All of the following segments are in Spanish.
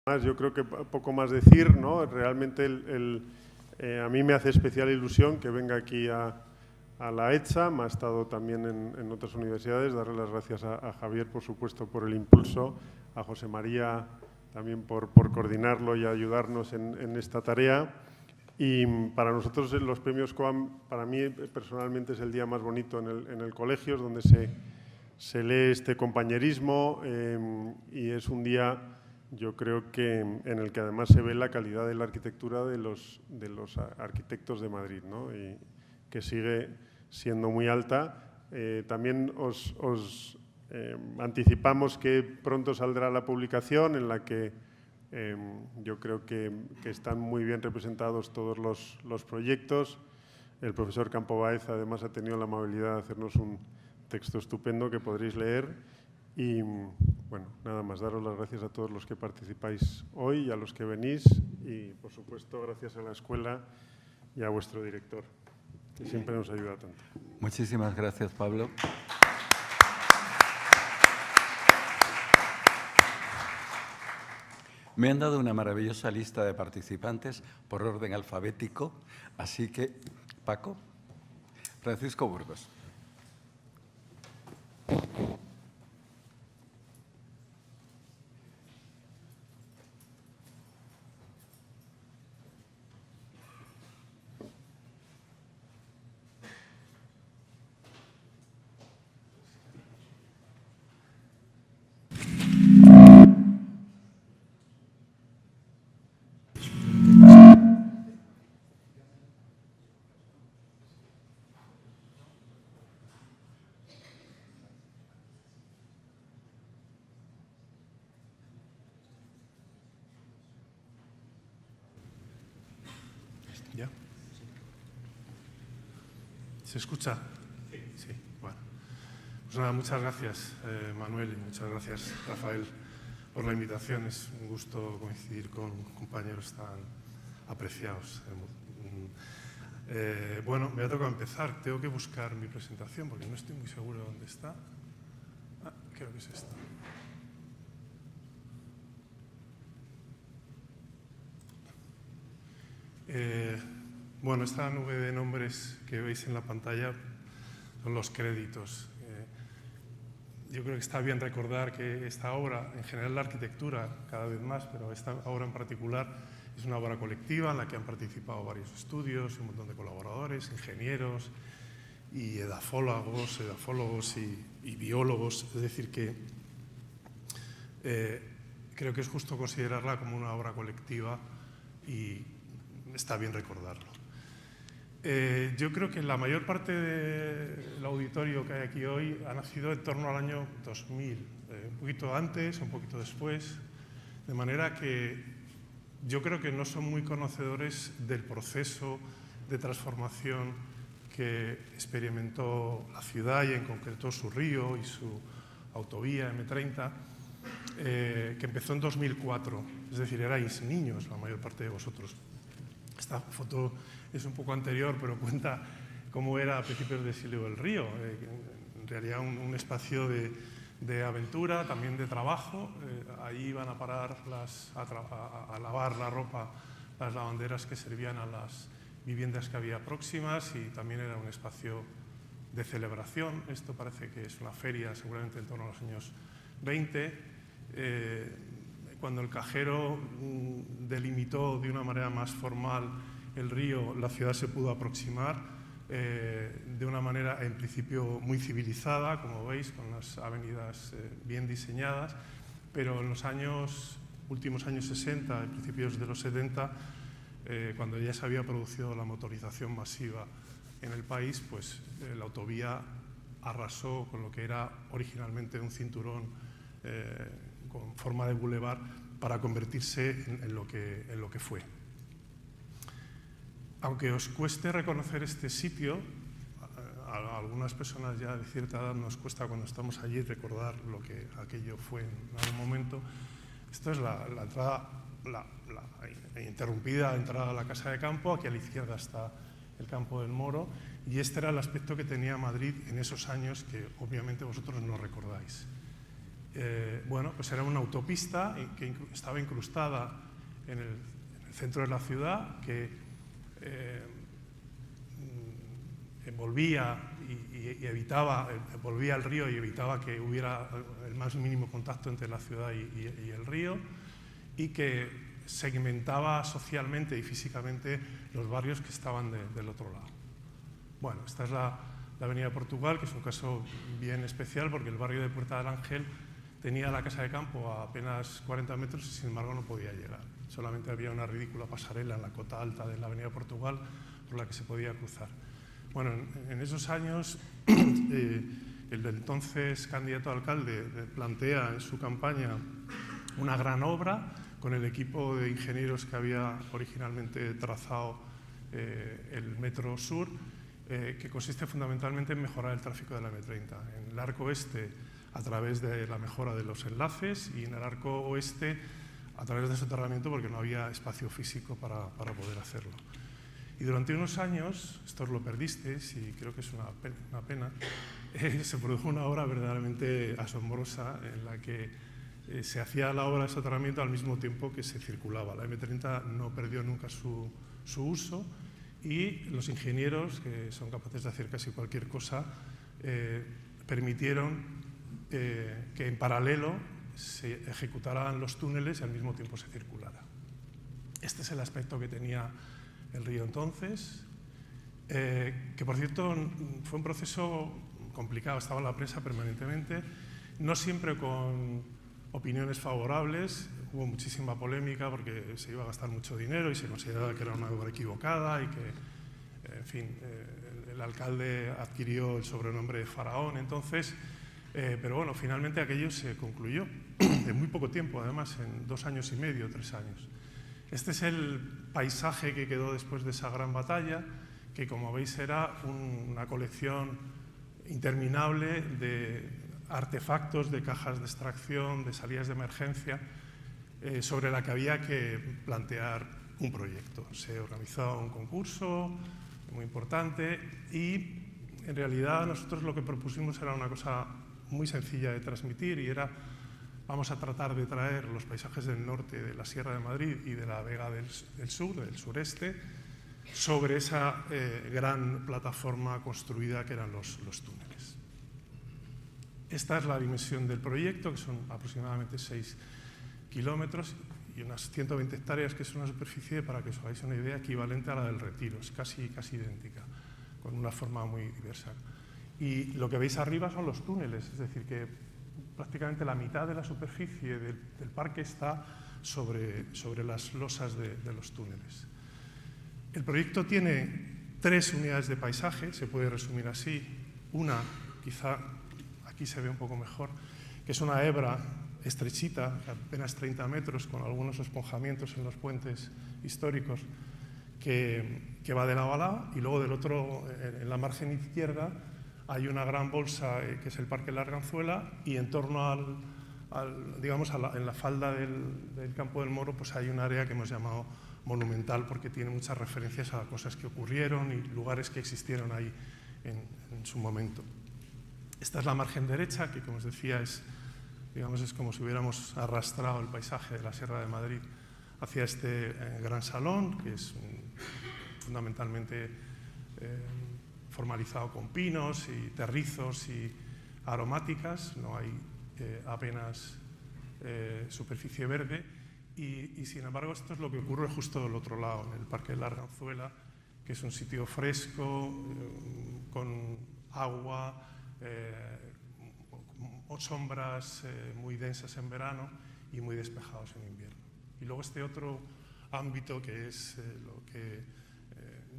Yo creo que poco más decir, ¿no? Realmente a mí me hace especial ilusión que venga aquí a la ETSA, ha estado también en otras universidades. Darle las gracias a Javier, por supuesto, por el impulso, a José María también por coordinarlo y ayudarnos en esta tarea. Y para nosotros los premios COAM, para mí personalmente es el día más bonito en el colegio, es donde se lee este compañerismo y es un día, yo creo que en el que además se ve la calidad de la arquitectura de los arquitectos de Madrid, ¿no? Y que sigue siendo muy alta. También os anticipamos que pronto saldrá la publicación en la que yo creo que están muy bien representados todos los proyectos. El profesor Campo Baez además ha tenido la amabilidad de hacernos un texto estupendo que podréis leer. Y bueno, nada más, daros las gracias a todos los que participáis hoy y a los que venís y, por supuesto, gracias a la escuela y a vuestro director, que siempre nos ayuda tanto. Muchísimas gracias, Pablo. Me han dado una maravillosa lista de participantes por orden alfabético, así que, Paco, Francisco Burgos. ¿Ya? ¿Se escucha? Sí. Bueno. Pues nada, muchas gracias, Manuel, y muchas gracias, Rafael, por la invitación. Es un gusto coincidir con compañeros tan apreciados. Bueno, me ha tocado empezar. Tengo que buscar mi presentación porque no estoy muy seguro de dónde está. Creo que es esta. Bueno, esta nube de nombres que veis en la pantalla son los créditos. Yo creo que está bien recordar que esta obra, en general la arquitectura cada vez más, pero esta obra en particular es una obra colectiva en la que han participado varios estudios, un montón de colaboradores, ingenieros y edafólogos y biólogos. Es decir, que creo que es justo considerarla como una obra colectiva y está bien recordarlo. Yo creo que la mayor parte del auditorio que hay aquí hoy ha nacido en torno al año 2000, un poquito antes, un poquito después, de manera que yo creo que no son muy conocedores del proceso de transformación que experimentó la ciudad y en concreto su río y su autovía M30, que empezó en 2004, es decir, erais niños la mayor parte de vosotros. Esta foto es un poco anterior, pero cuenta cómo era a principios del siglo el río. En realidad un espacio de aventura, también de trabajo. Ahí iban a parar a lavar la ropa las lavanderas que servían a las viviendas que había próximas y también era un espacio de celebración. Esto parece que es una feria, seguramente en torno a los años 20. Cuando el Cajero delimitó de una manera más formal el río, la ciudad se pudo aproximar de una manera en principio muy civilizada, como veis, con las avenidas bien diseñadas, pero en los últimos años 60, principios de los 70, cuando ya se había producido la motorización masiva en el país, pues la autovía arrasó con lo que era originalmente un cinturón con forma de bulevar para convertirse en lo que fue. Aunque os cueste reconocer este sitio, a algunas personas ya de cierta edad nos cuesta cuando estamos allí recordar lo que aquello fue en algún momento. Esto es la entrada, la interrumpida entrada a la Casa de Campo. Aquí a la izquierda está el Campo del Moro y este era el aspecto que tenía Madrid en esos años que obviamente vosotros no recordáis. bueno, pues era una autopista que estaba incrustada en el centro de la ciudad, que envolvía y evitaba, envolvía el río y evitaba que hubiera el más mínimo contacto entre la ciudad y el río, y que segmentaba socialmente y físicamente los barrios que estaban del otro lado. Bueno, esta es la Avenida Portugal, que es un caso bien especial porque el barrio de Puerta del Ángel tenía la casa de campo a apenas 40 metros y sin embargo no podía llegar. Solamente había una ridícula pasarela en la cota alta de la Avenida Portugal por la que se podía cruzar. Bueno, en esos años el entonces candidato a alcalde plantea en su campaña una gran obra con el equipo de ingenieros que había originalmente trazado el Metro Sur, que consiste fundamentalmente en mejorar el tráfico de la M30. En el arco este, a través de la mejora de los enlaces, y en el arco oeste, a través de soterramiento, porque no había espacio físico para poder hacerlo. Y durante unos años, esto os lo perdisteis y creo que es una pena, se produjo una obra verdaderamente asombrosa en la que se hacía la obra de soterramiento al mismo tiempo que se circulaba. La M30 no perdió nunca su uso, y los ingenieros, que son capaces de hacer casi cualquier cosa, permitieron que en paralelo se ejecutaran los túneles y al mismo tiempo se circulara. Este es el aspecto que tenía el río entonces, que por cierto fue un proceso complicado, estaba en la prensa permanentemente, no siempre con opiniones favorables, hubo muchísima polémica porque se iba a gastar mucho dinero y se consideraba que era una obra equivocada y que, en fin, el alcalde adquirió el sobrenombre de Faraón entonces, pero bueno, finalmente aquello se concluyó en muy poco tiempo, además, en 2 años y medio, 3 años. Este es el paisaje que quedó después de esa gran batalla, que como veis era una colección interminable de artefactos, de cajas de extracción, de salidas de emergencia, sobre la que había que plantear un proyecto. Se organizó un concurso muy importante y en realidad nosotros lo que propusimos era una cosa muy sencilla de transmitir, y era: vamos a tratar de traer los paisajes del norte, de la Sierra de Madrid y de la Vega del Sur, del sureste, sobre esa gran plataforma construida que eran los túneles. Esta es la dimensión del proyecto, que son aproximadamente 6 kilómetros y unas 120 hectáreas, que es una superficie, para que os hagáis una idea, equivalente a la del Retiro, es casi idéntica, con una forma muy diversa. Y lo que veis arriba son los túneles, es decir, que prácticamente la mitad de la superficie del parque está sobre las losas de los túneles. El proyecto tiene 3 unidades de paisaje, se puede resumir así. Una, quizá aquí se ve un poco mejor, que es una hebra estrechita, apenas 30 metros, con algunos esponjamientos en los puentes históricos, que va de lado a lado, y luego del otro, en la margen izquierda, hay una gran bolsa que es el Parque La Arganzuela, y en torno digamos, en la falda del Campo del Moro, pues hay un área que hemos llamado monumental, porque tiene muchas referencias a cosas que ocurrieron y lugares que existieron ahí en su momento. Esta es la margen derecha, que, como os decía, es como si hubiéramos arrastrado el paisaje de la Sierra de Madrid hacia este gran salón, que es fundamentalmente formalizado con pinos y terrizos y aromáticas. No hay apenas superficie verde, y sin embargo esto es lo que ocurre justo del otro lado, en el Parque de la Arganzuela, que es un sitio fresco, con agua, sombras muy densas en verano y muy despejados en invierno. Y luego este otro ámbito, que es lo que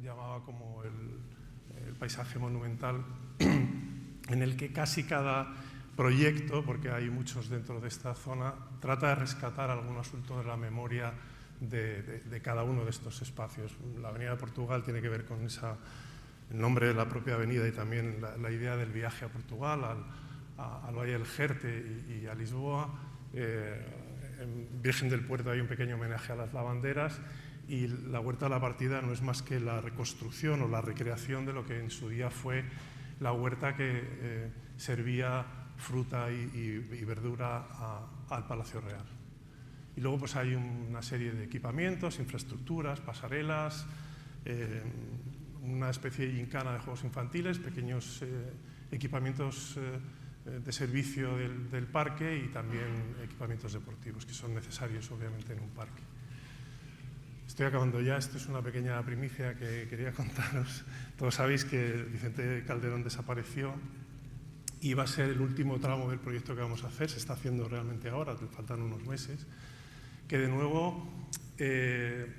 llamaba como el paisaje monumental, en el que casi cada proyecto, porque hay muchos dentro de esta zona, trata de rescatar algún asunto de la memoria de cada uno de estos espacios. La Avenida de Portugal tiene que ver con el nombre de la propia avenida, y también la idea del viaje a Portugal, al Valle del Jerte y a Lisboa. En Virgen del Puerto hay un pequeño homenaje a las lavanderas, y la Huerta de la Partida no es más que la reconstrucción o la recreación de lo que en su día fue la huerta que servía fruta y verdura al Palacio Real. Y luego pues hay una serie de equipamientos, infraestructuras, pasarelas, una especie de gincana de juegos infantiles, pequeños equipamientos de servicio del parque y también equipamientos deportivos que son necesarios obviamente en un parque. Estoy acabando ya, esto es una pequeña primicia que quería contaros. Todos sabéis que Vicente Calderón desapareció y va a ser el último tramo del proyecto que vamos a hacer, se está haciendo realmente ahora, faltan unos meses, que de nuevo,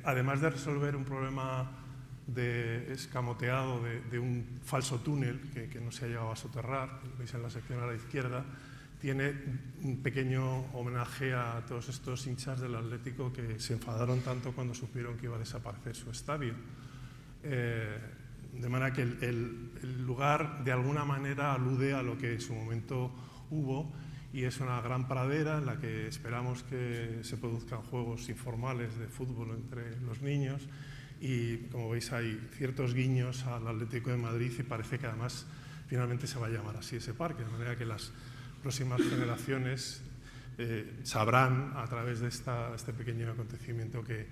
además de resolver un problema de escamoteado de un falso túnel que no se ha llegado a soterrar, lo veis en la sección a la izquierda, tiene un pequeño homenaje a todos estos hinchas del Atlético que se enfadaron tanto cuando supieron que iba a desaparecer su estadio. De manera que el lugar de alguna manera alude a lo que en su momento hubo y es una gran pradera en la que esperamos que se produzcan juegos informales de fútbol entre los niños y como veis hay ciertos guiños al Atlético de Madrid y parece que además finalmente se va a llamar así ese parque, de manera que las próximas generaciones sabrán a través de este pequeño acontecimiento que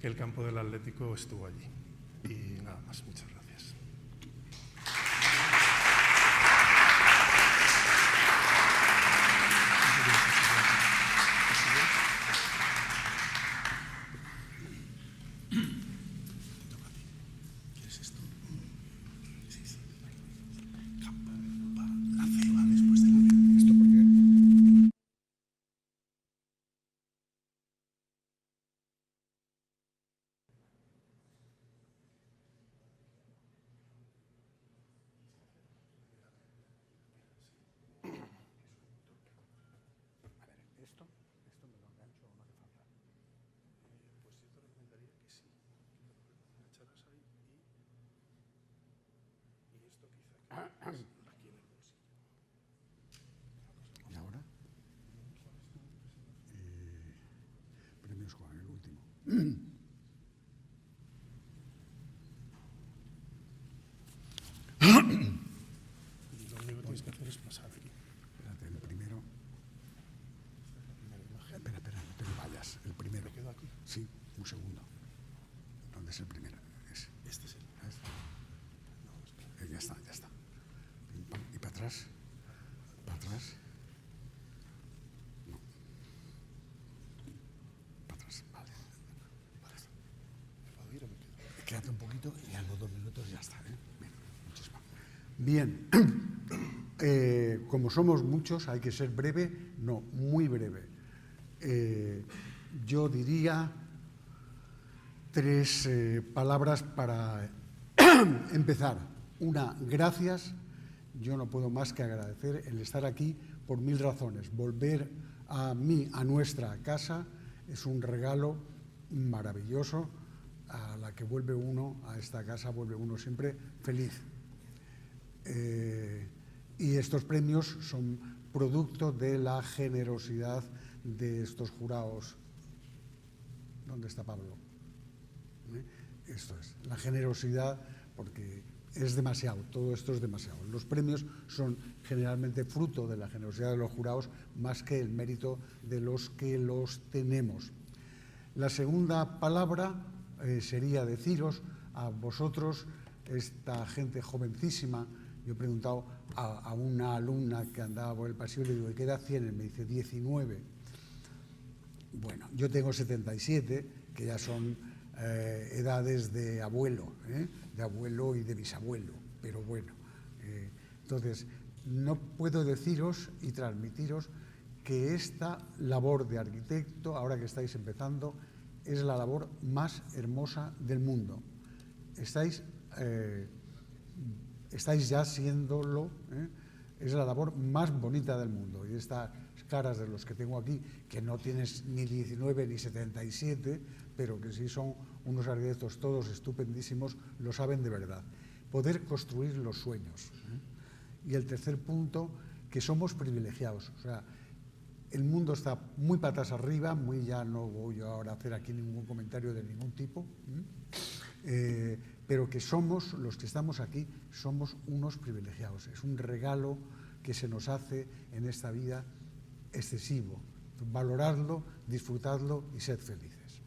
el campo del Atlético estuvo allí. Y nada más, muchas gracias. ¿Y ahora? Premios Juan, el último. Y lo único que tienes que hacer es pasar aquí. Espérate, el primero. Espera, no te me vayas. El primero. ¿Me quedo aquí? Sí, un segundo. ¿Dónde es el primero? Ese. Este es el... Ya está, ya está. Pim, pam. ¿Y para atrás? ¿Para atrás? No. Para atrás, vale. ¿Me puedo ir o me quedo? Quédate un poquito y a los 2 minutos ya está. Bien, como somos muchos, hay que ser breve, no, muy breve. Yo diría 3 palabras para empezar. Una, gracias. Yo no puedo más que agradecer el estar aquí por 1000 razones. Volver a nuestra casa, es un regalo maravilloso a la que vuelve uno, a esta casa vuelve uno siempre feliz. Y estos premios son producto de la generosidad de estos jurados. ¿Dónde está Pablo? Esto es, la generosidad, porque es demasiado, todo esto es demasiado. Los premios son generalmente fruto de la generosidad de los jurados más que el mérito de los que los tenemos. La segunda palabra sería deciros a vosotros, esta gente jovencísima. Yo he preguntado a una alumna que andaba por el pasillo y le digo, ¿qué edad tienes? Me dice 19. Bueno, yo tengo 77, que ya son edades de abuelo y de bisabuelo, pero bueno. Entonces, no puedo deciros y transmitiros que esta labor de arquitecto, ahora que estáis empezando, es la labor más hermosa del mundo. Estáis ya siéndolo, es la labor más bonita del mundo. Y estas caras de los que tengo aquí, que no tienes ni 19 ni 77, pero que sí son unos arquitectos todos estupendísimos, lo saben de verdad. Poder construir los sueños. Y el tercer punto, que somos privilegiados. O sea, el mundo está muy patas arriba, ya no voy ahora a hacer aquí ningún comentario de ningún tipo, pero que somos, los que estamos aquí, somos unos privilegiados. Es un regalo que se nos hace en esta vida excesivo. Valorarlo, disfrutarlo y ser felices.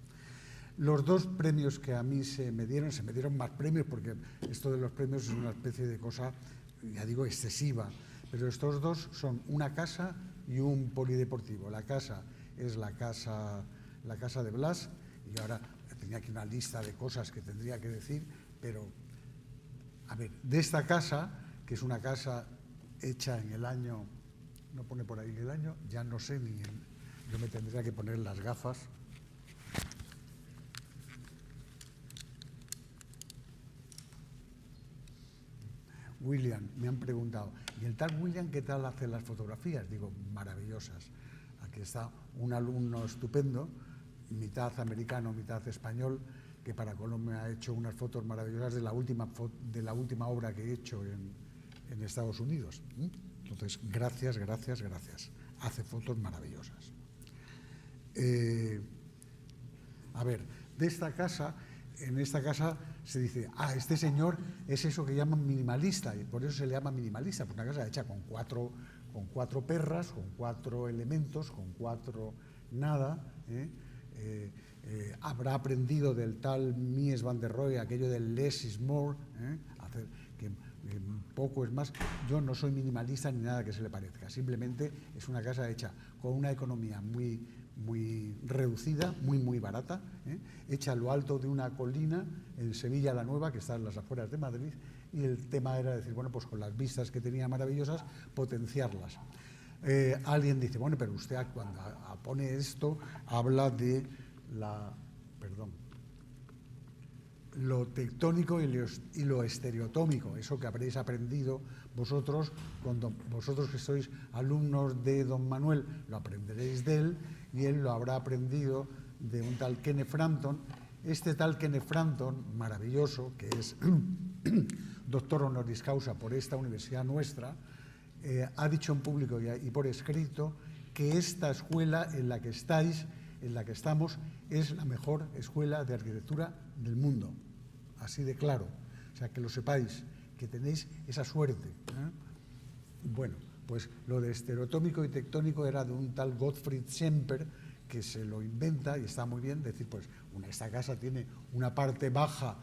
Los 2 premios que a mí se me dieron más premios, porque esto de los premios es una especie de cosa, ya digo, excesiva, pero estos 2 son una casa y un polideportivo. La casa es la casa de Blas, y ahora tenía aquí una lista de cosas que tendría que decir, pero, a ver, de esta casa, que es una casa hecha en el año, no pone por ahí el año, ya no sé ni yo me tendría que poner las gafas. William, me han preguntado, ¿y el tal William qué tal hace las fotografías? Digo, maravillosas. Aquí está un alumno estupendo, mitad americano, mitad español, que para Colombia ha hecho unas fotos maravillosas de la última obra que he hecho en Estados Unidos. Entonces, gracias. Hace fotos maravillosas. A ver, de esta casa, en esta casa se dice, este señor es eso que llaman minimalista, y por eso se le llama minimalista, porque una casa hecha con cuatro perras, con 4 elementos, con 4 nada. Habrá aprendido del tal Mies van der Rohe aquello del less is more, hacer que poco es más. Yo no soy minimalista ni nada que se le parezca, simplemente es una casa hecha con una economía muy reducida, muy barata, hecha a lo alto de una colina en Sevilla la Nueva, que está en las afueras de Madrid, y el tema era decir, bueno, pues con las vistas que tenía maravillosas, potenciarlas. Alguien dice, bueno, pero usted cuando pone esto, habla de lo tectónico y lo estereotómico, eso que habréis aprendido vosotros, vosotros que sois alumnos de don Manuel, lo aprenderéis de él, y él lo habrá aprendido de un tal Kenneth Frampton. Este tal Kenneth Frampton, maravilloso, que es doctor honoris causa por esta universidad nuestra, ha dicho en público y por escrito que esta escuela en la que estáis, en la que estamos, es la mejor escuela de arquitectura del mundo, así de claro. O sea, que lo sepáis, que tenéis esa suerte. Bueno, pues lo de estereotómico y tectónico era de un tal Gottfried Semper, que se lo inventa, y está muy bien decir, pues esta casa tiene una parte baja,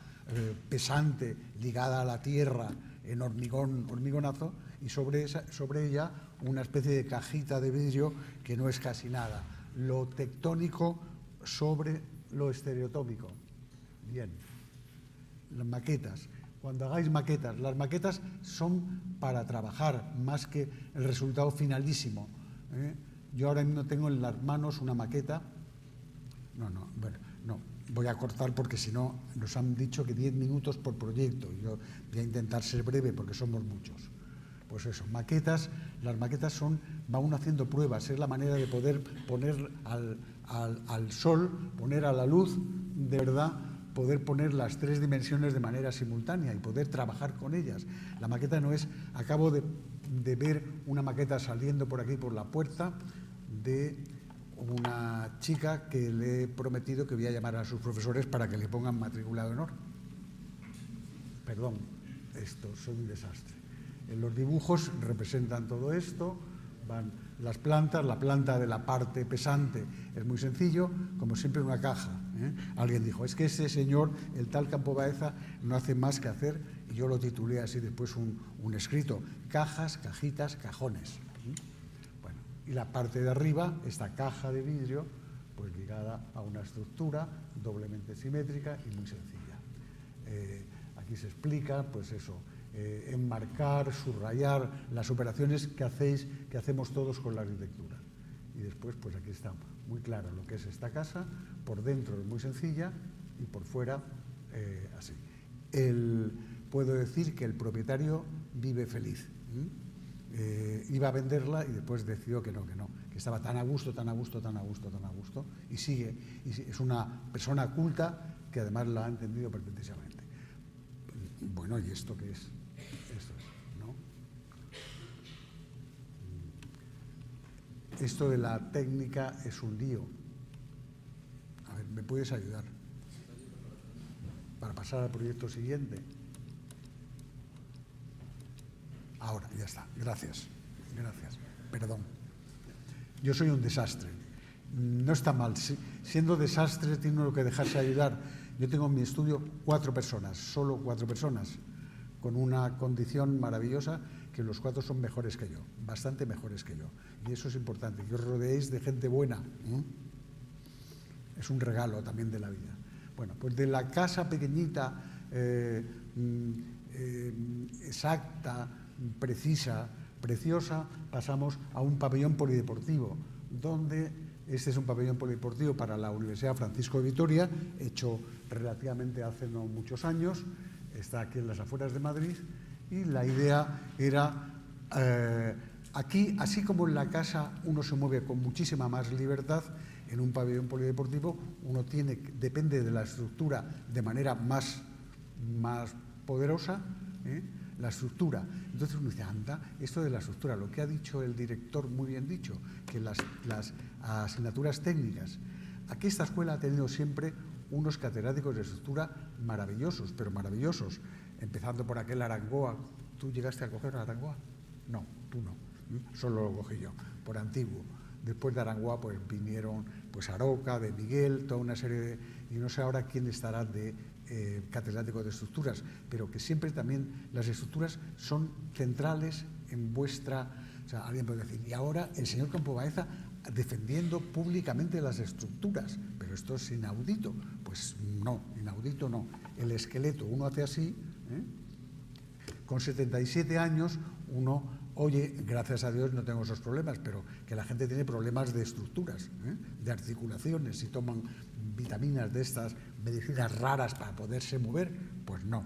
pesante, ligada a la tierra, en hormigonazo, y sobre ella una especie de cajita de vidrio que no es casi nada. Lo tectónico sobre lo estereotómico. Bien. Las maquetas. Cuando hagáis maquetas, las maquetas son para trabajar más que el resultado finalísimo. Yo ahora mismo tengo en las manos una maqueta. No, voy a cortar porque si no nos han dicho que 10 minutos por proyecto. Yo voy a intentar ser breve porque somos muchos. Pues eso, maquetas, las maquetas va uno haciendo pruebas, es la manera de poder poner al sol, poner a la luz, de verdad, poder poner las 3 dimensiones de manera simultánea y poder trabajar con ellas. La maqueta no es, acabo de ver una maqueta saliendo por aquí por la puerta de una chica que le he prometido que voy a llamar a sus profesores para que le pongan matrícula de honor. Perdón, soy un desastre. En los dibujos representan todo esto, van las plantas, la planta de la parte pesante es muy sencillo, como siempre una caja. Alguien dijo, es que ese señor, el tal Campo Baeza, no hace más que hacer, y yo lo titulé así después un escrito, cajas, cajitas, cajones. Bueno, y la parte de arriba, esta caja de vidrio, pues ligada a una estructura doblemente simétrica y muy sencilla. Aquí se explica, pues eso, enmarcar, subrayar las operaciones que hacemos todos con la arquitectura. Y después, pues aquí está muy claro lo que es esta casa, por dentro es muy sencilla y por fuera así. Puedo decir que el propietario vive feliz. Iba a venderla y después decidió que no, que estaba tan a gusto, y sigue. Y es una persona culta que además la ha entendido perfectamente. Bueno, ¿y esto qué es? ¿No? Esto de la técnica es un lío. A ver, ¿me puedes ayudar? Para pasar al proyecto siguiente. Ahora, ya está. Gracias. Gracias. Perdón. Yo soy un desastre. No está mal. Siendo desastre tiene uno que dejarse ayudar. Yo tengo en mi estudio 4 personas, solo 4 personas, con una condición maravillosa, que los 4 son mejores que yo, bastante mejores que yo. Y eso es importante, que os rodeéis de gente buena. Es un regalo también de la vida. Bueno, pues de la casa pequeñita, exacta, precisa, preciosa, pasamos a un pabellón polideportivo, donde este es un pabellón polideportivo para la Universidad Francisco de Vitoria, hecho relativamente hace no muchos años, está aquí en las afueras de Madrid, y la idea era, aquí, así como en la casa uno se mueve con muchísima más libertad, en un pabellón polideportivo uno depende de la estructura de manera más poderosa, la estructura. Entonces uno dice, anda, esto de la estructura, lo que ha dicho el director, muy bien dicho, que las asignaturas técnicas. Aquí esta escuela ha tenido siempre unos catedráticos de estructura maravillosos, pero maravillosos, empezando por aquel Arangoa. ¿Tú llegaste a coger a Arangoa? No, tú no, solo lo cogí yo, por antiguo. Después de Arangoa pues vinieron pues Aroca, de Miguel, toda una serie de... Y no sé ahora quién estará de catedrático de estructuras, pero que siempre también las estructuras son centrales en vuestra... O sea, alguien puede decir, y ahora el señor Campo Baeza defendiendo públicamente las estructuras, pero esto es inaudito. Pues no, inaudito no. El esqueleto, uno hace así, con 77 años uno, oye, gracias a Dios no tengo esos problemas, pero que la gente tiene problemas de estructuras, de articulaciones, si toman vitaminas de estas, medicinas raras para poderse mover, pues no.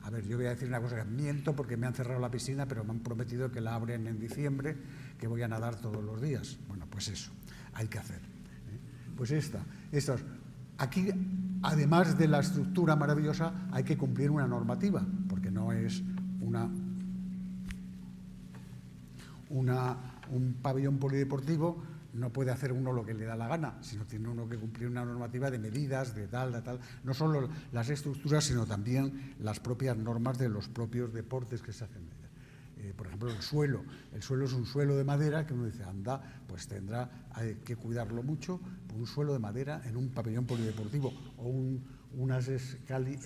A ver, yo voy a decir una cosa, que miento porque me han cerrado la piscina, pero me han prometido que la abren en diciembre, que voy a nadar todos los días. Bueno, pues eso, hay que hacer. Pues estas. Aquí, además de la estructura maravillosa, hay que cumplir una normativa, porque no es un pabellón polideportivo, no puede hacer uno lo que le da la gana, sino tiene uno que cumplir una normativa de medidas, de tal, no solo las estructuras, sino también las propias normas de los propios deportes que se hacen. Por ejemplo, el suelo es un suelo de madera que uno dice, anda, pues hay que cuidarlo mucho, un suelo de madera en un pabellón polideportivo, o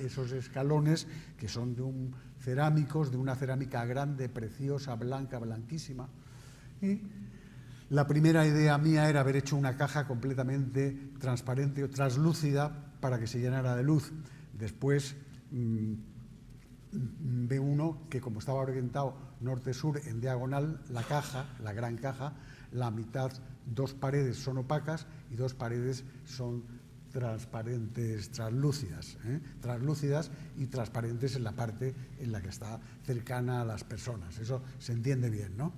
esos escalones que son de una cerámica grande, preciosa, blanca, blanquísima. Y la primera idea mía era haber hecho una caja completamente transparente o translúcida para que se llenara de luz. Después ve uno que, como estaba orientado norte-sur en diagonal, la caja, la gran caja, la mitad, 2 paredes son opacas y 2 paredes son transparentes, translúcidas y transparentes en la parte en la que está cercana a las personas. Eso se entiende bien, ¿no?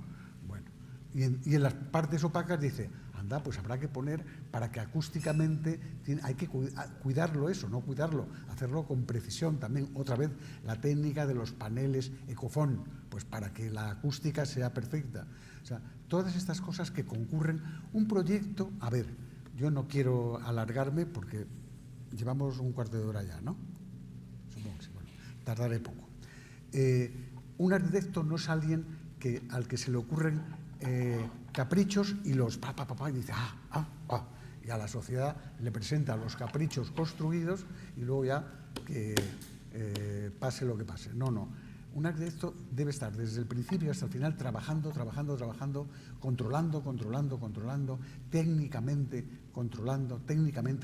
Bueno, y en las partes opacas dice, anda, pues habrá que poner para que acústicamente hay que cuidarlo eso, no cuidarlo, hacerlo con precisión también. Otra vez, la técnica de los paneles Ecofon, pues para que la acústica sea perfecta. O sea, todas estas cosas que concurren. Un proyecto, a ver, yo no quiero alargarme porque llevamos un cuarto de hora ya, ¿no? Supongo que sí, bueno, tardaré poco. Un arquitecto no es alguien al que se le ocurren caprichos y los y dice, y a la sociedad le presenta los caprichos construidos y luego ya que pase lo que pase. No. Un arquitecto debe estar desde el principio hasta el final trabajando, controlando, técnicamente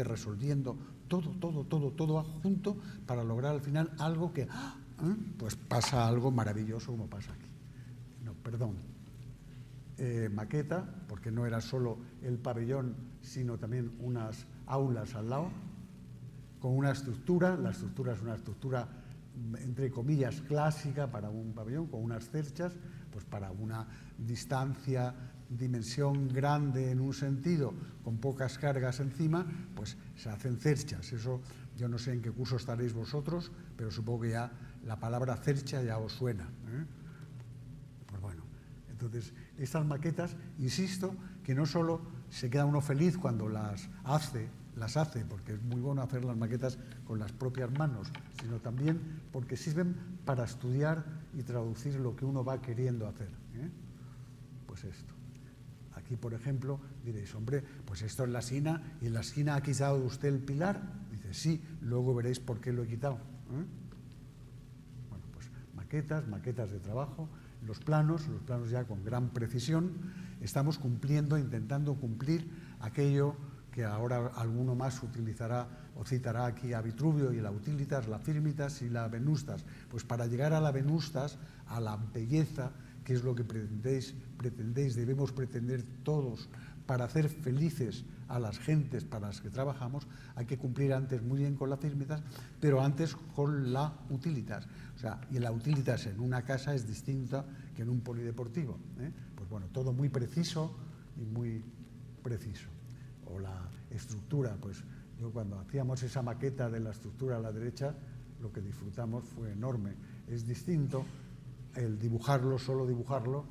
resolviendo, todo junto para lograr al final algo que, pues pasa algo maravilloso como pasa aquí. No, perdón. Maqueta, porque no era solo el pabellón, sino también unas aulas al lado, con una estructura. La estructura es una estructura, entre comillas, clásica para un pabellón, con unas cerchas, pues para una dimensión grande en un sentido, con pocas cargas encima, pues se hacen cerchas. Eso yo no sé en qué curso estaréis vosotros, pero supongo que ya la palabra cercha ya os suena, Pues bueno, entonces estas maquetas, insisto, que no solo se queda uno feliz cuando las hace las hace, porque es muy bueno hacer las maquetas con las propias manos, sino también porque sirven para estudiar y traducir lo que uno va queriendo hacer, ¿eh? Pues esto. Aquí, por ejemplo, diréis, hombre, pues esto es la esquina, y en la esquina ha quitado usted el pilar. Dice, sí, luego veréis por qué lo he quitado, ¿eh? Bueno, pues maquetas de trabajo, los planos ya con gran precisión. Estamos cumpliendo, intentando cumplir aquello que ahora alguno más utilizará o citará aquí a Vitruvio y la Utilitas, la Firmitas y la Venustas. Pues para llegar a la Venustas, a la belleza, que es lo que pretendéis, debemos pretender todos para hacer felices a las gentes para las que trabajamos, hay que cumplir antes muy bien con la Firmitas, pero antes con la Utilitas. O sea, y la Utilitas en una casa es distinta que en un polideportivo, ¿eh? Pues bueno, todo muy preciso y muy preciso. O la estructura, pues yo cuando hacíamos esa maqueta de la estructura a la derecha, lo que disfrutamos fue enorme. Es distinto el dibujarlo, solo dibujarlo,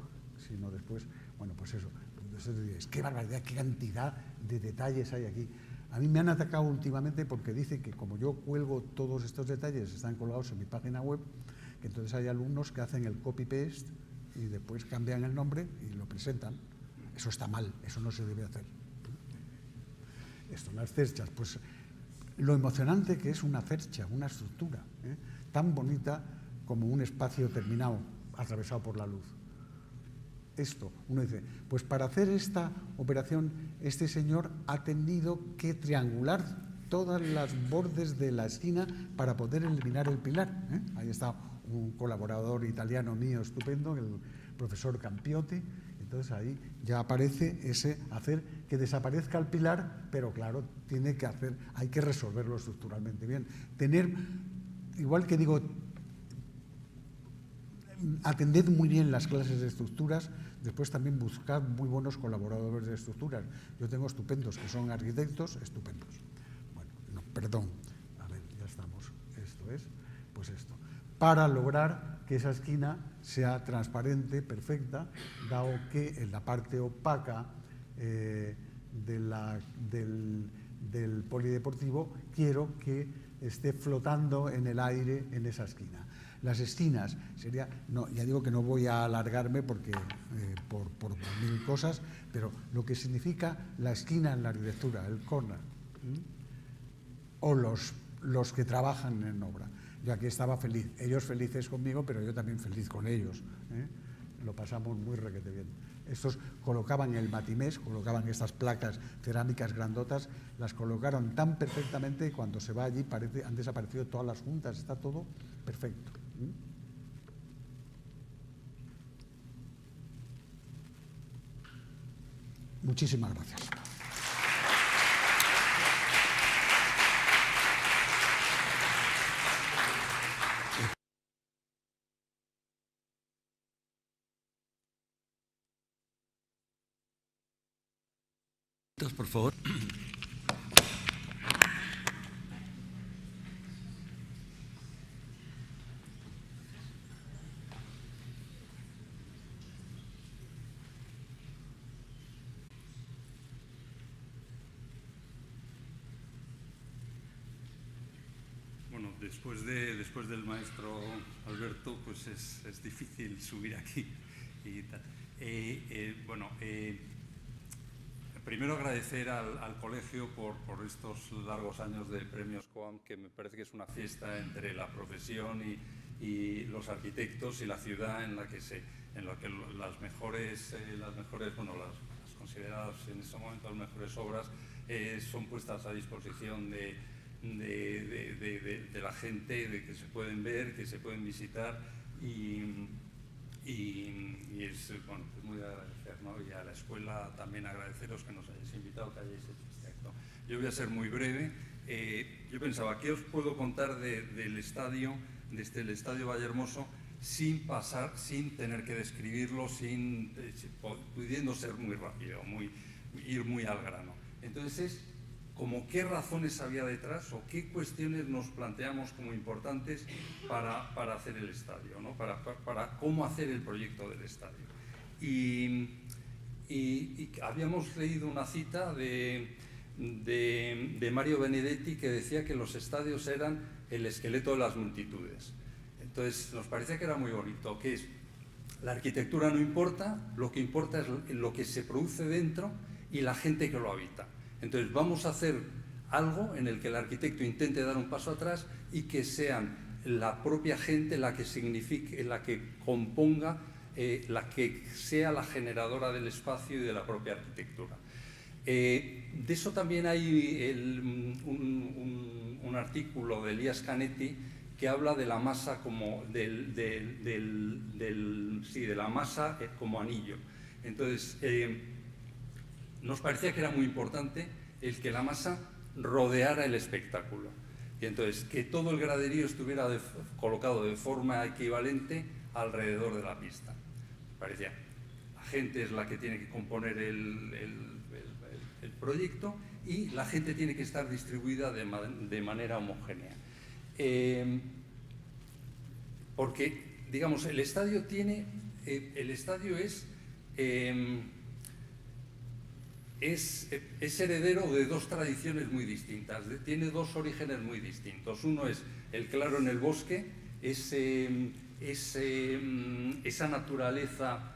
sino después, bueno, pues eso. Entonces diréis, qué barbaridad, qué cantidad de detalles hay aquí. A mí me han atacado últimamente porque dicen que como yo cuelgo todos estos detalles, están colgados en mi página web, que entonces hay alumnos que hacen el copy-paste y después cambian el nombre y lo presentan. Eso está mal, eso no se debe hacer. Esto, las cerchas, pues lo emocionante que es una cercha, una estructura, ¿eh? Tan bonita como un espacio terminado, atravesado por la luz. Esto, uno dice, pues para hacer esta operación, este señor ha tenido que triangular todas las bordes de la esquina para poder eliminar el pilar, ¿eh? Ahí está un colaborador italiano mío estupendo, el profesor Campiotti. Entonces ahí ya aparece ese hacer que desaparezca el pilar, pero claro, hay que resolverlo estructuralmente bien. Tener, igual que digo, atended muy bien las clases de estructuras, después también buscad muy buenos colaboradores de estructuras. Yo tengo estupendos que son arquitectos, estupendos. Bueno, no, perdón, a ver, ya estamos. Esto es, pues esto. Para lograr que esa esquina sea transparente, perfecta, dado que en la parte opaca del polideportivo quiero que esté flotando en el aire en esa esquina. Las esquinas sería, no, ya digo que no voy a alargarme porque por mil cosas, pero lo que significa la esquina en la arquitectura, el corner, o los que trabajan en obra. Yo aquí estaba feliz, ellos felices conmigo, pero yo también feliz con ellos, ¿eh? Lo pasamos muy requete bien. Estos colocaban el matimés, colocaban estas placas cerámicas grandotas, las colocaron tan perfectamente y cuando se va allí han desaparecido todas las juntas, está todo perfecto. Muchísimas gracias. Por favor. Bueno, después del maestro Alberto, pues es difícil subir aquí y tal. Primero agradecer al colegio por estos largos años de premios COAM, que me parece que es una fiesta entre la profesión y los arquitectos y la ciudad en la que las mejores, las consideradas en ese momento las mejores obras son puestas a disposición de la gente, de que se pueden ver, que se pueden visitar y es muy agradecer, ¿no? Y a la escuela también agradeceros que nos hayáis invitado, que hayáis hecho este acto. Yo voy a ser muy breve. Yo pensaba, ¿qué os puedo contar del estadio Vallehermoso sin tener que describirlo, pudiendo ser muy rápido, ir muy al grano? Entonces como qué razones había detrás o qué cuestiones nos planteamos como importantes para hacer el estadio, ¿no? para cómo hacer el proyecto del estadio. Y habíamos leído una cita de de Mario Benedetti, que decía que los estadios eran el esqueleto de las multitudes. Entonces nos parecía que era muy bonito, que es la arquitectura no importa, lo que importa es lo que se produce dentro y la gente que lo habita. Entonces vamos a hacer algo en el que el arquitecto intente dar un paso atrás y que sean la propia gente la que signifique, la que componga, la que sea la generadora del espacio y de la propia arquitectura. De eso también hay un artículo de Elias Canetti que habla de la masa como de la masa como anillo. Entonces, nos parecía que era muy importante el que la masa rodeara el espectáculo. Y entonces, que todo el graderío estuviera colocado de forma equivalente alrededor de la pista. Parecía, la gente es la que tiene que componer el proyecto y la gente tiene que estar distribuida de manera homogénea. Porque, digamos, el estadio es heredero de dos tradiciones muy distintas, tiene dos orígenes muy distintos. Uno es el claro en el bosque, esa naturaleza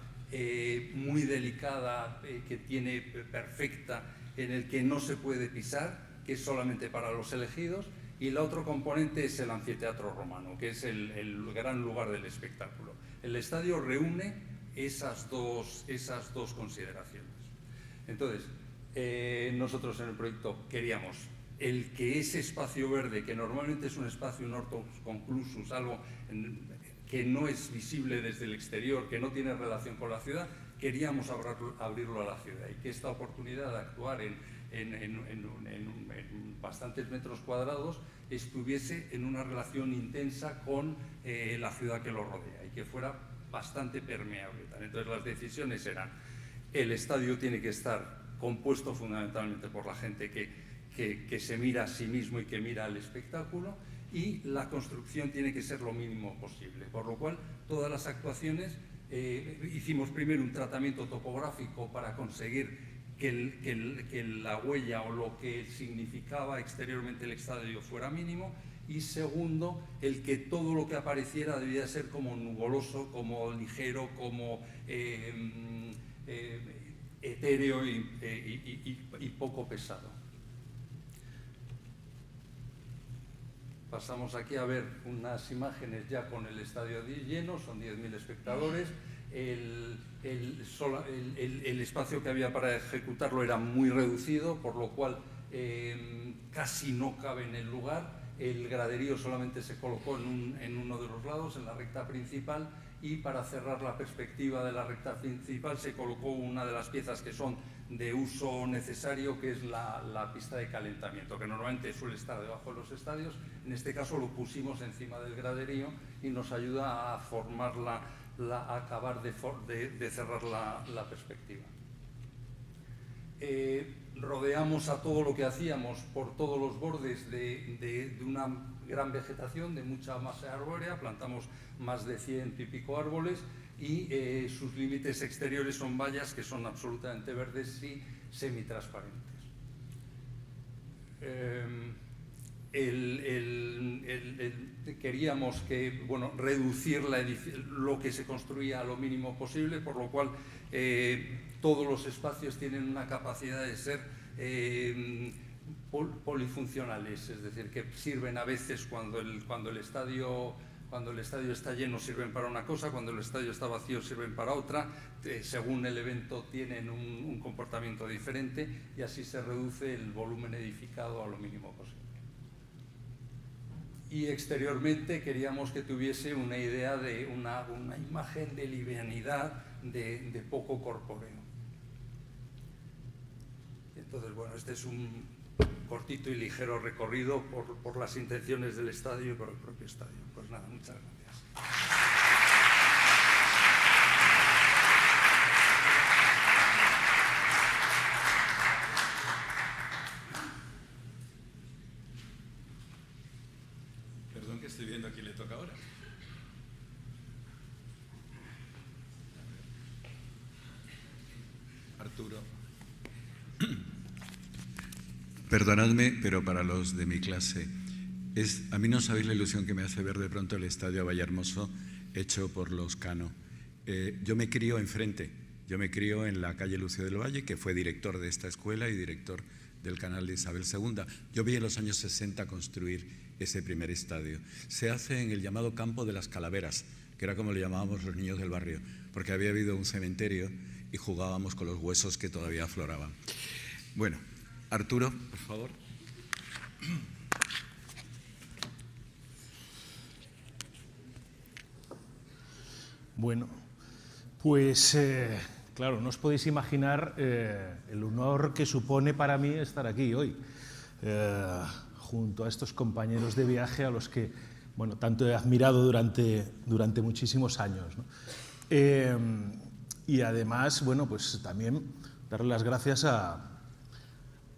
muy delicada que tiene perfecta, en el que no se puede pisar, que es solamente para los elegidos, y el otro componente es el anfiteatro romano, que es el gran lugar del espectáculo. El estadio reúne esas dos consideraciones. Entonces, nosotros en el proyecto queríamos el que ese espacio verde, que normalmente es un espacio, un hortus conclusus, algo que no es visible desde el exterior, que no tiene relación con la ciudad, queríamos abrirlo a la ciudad, y que esta oportunidad de actuar en bastantes metros cuadrados estuviese en una relación intensa con la ciudad que lo rodea y que fuera bastante permeable. Entonces las decisiones eran: el estadio tiene que estar compuesto fundamentalmente por la gente que se mira a sí mismo y que mira al espectáculo, y la construcción tiene que ser lo mínimo posible, por lo cual todas las actuaciones hicimos primero un tratamiento topográfico para conseguir que la huella o lo que significaba exteriormente el estadio fuera mínimo, y segundo, el que todo lo que apareciera debía ser como nubuloso, como ligero, como etéreo y poco pesado. Pasamos aquí a ver unas imágenes ya con el estadio lleno, son 10.000 espectadores. El espacio que había para ejecutarlo era muy reducido, por lo cual casi no cabe en el lugar. El graderío solamente se colocó en uno de los lados, en la recta principal, y para cerrar la perspectiva de la recta principal se colocó una de las piezas que son de uso necesario, que es la pista de calentamiento, que normalmente suele estar debajo de los estadios. En este caso lo pusimos encima del graderío y nos ayuda a formar a acabar de cerrar la perspectiva. Rodeamos a todo lo que hacíamos por todos los bordes de una gran vegetación, de mucha masa arbórea. Plantamos más de 100 y pico árboles, y sus límites exteriores son vallas que son absolutamente verdes y semitransparentes. Queríamos reducir lo que se construía a lo mínimo posible, por lo cual todos los espacios tienen una capacidad de ser polifuncionales, es decir, que sirven a veces cuando el estadio está lleno sirven para una cosa, cuando el estadio está vacío sirven para otra, según el evento tienen un comportamiento diferente, y así se reduce el volumen edificado a lo mínimo posible. Y exteriormente queríamos que tuviese una idea de una imagen de livianidad, de poco corpóreo. Entonces, bueno, este es un cortito y ligero recorrido por las intenciones del estadio y por el propio estadio. Pues nada, muchas gracias. Perdón, que estoy viendo a quién le toca ahora. Arturo. Perdonadme, pero para los de mi clase, a mí no sabéis la ilusión que me hace ver de pronto el estadio Vallehermoso hecho por los Cano. Yo me crío enfrente, yo me crío en la calle Lucio del Valle, que fue director de esta escuela y director del canal de Isabel II. Yo vi en los años 60 construir ese primer estadio. Se hace en el llamado Campo de las Calaveras, que era como le llamábamos los niños del barrio, porque había habido un cementerio y jugábamos con los huesos que todavía afloraban. Bueno, Arturo, por favor. Bueno, pues claro, no os podéis imaginar el honor que supone para mí estar aquí hoy, junto a estos compañeros de viaje a los que, bueno, tanto he admirado durante muchísimos años, ¿no? Y además, bueno, pues también darle las gracias a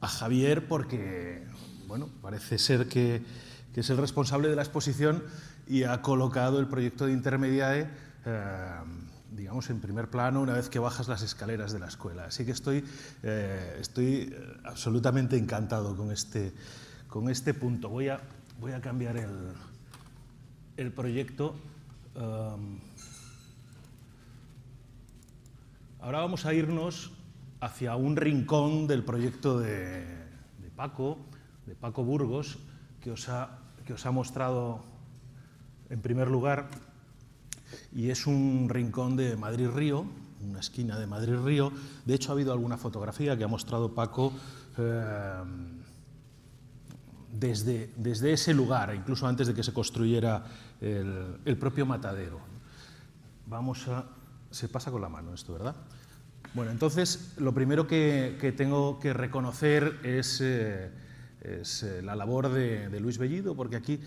Javier porque, bueno, parece ser que es el responsable de la exposición y ha colocado el proyecto de Intermediae, digamos, en primer plano una vez que bajas las escaleras de la escuela. Así que estoy absolutamente encantado con este punto. Voy a cambiar el proyecto. Ahora vamos a irnos hacia un rincón del proyecto de Paco Burgos, que os ha mostrado en primer lugar, y es un rincón de Madrid-Río, una esquina de Madrid-Río. De hecho, ha habido alguna fotografía que ha mostrado Paco desde ese lugar, incluso antes de que se construyera el propio matadero. Se pasa con la mano esto, ¿verdad? Bueno, entonces, lo primero que tengo que reconocer es la labor de Luis Bellido, porque aquí,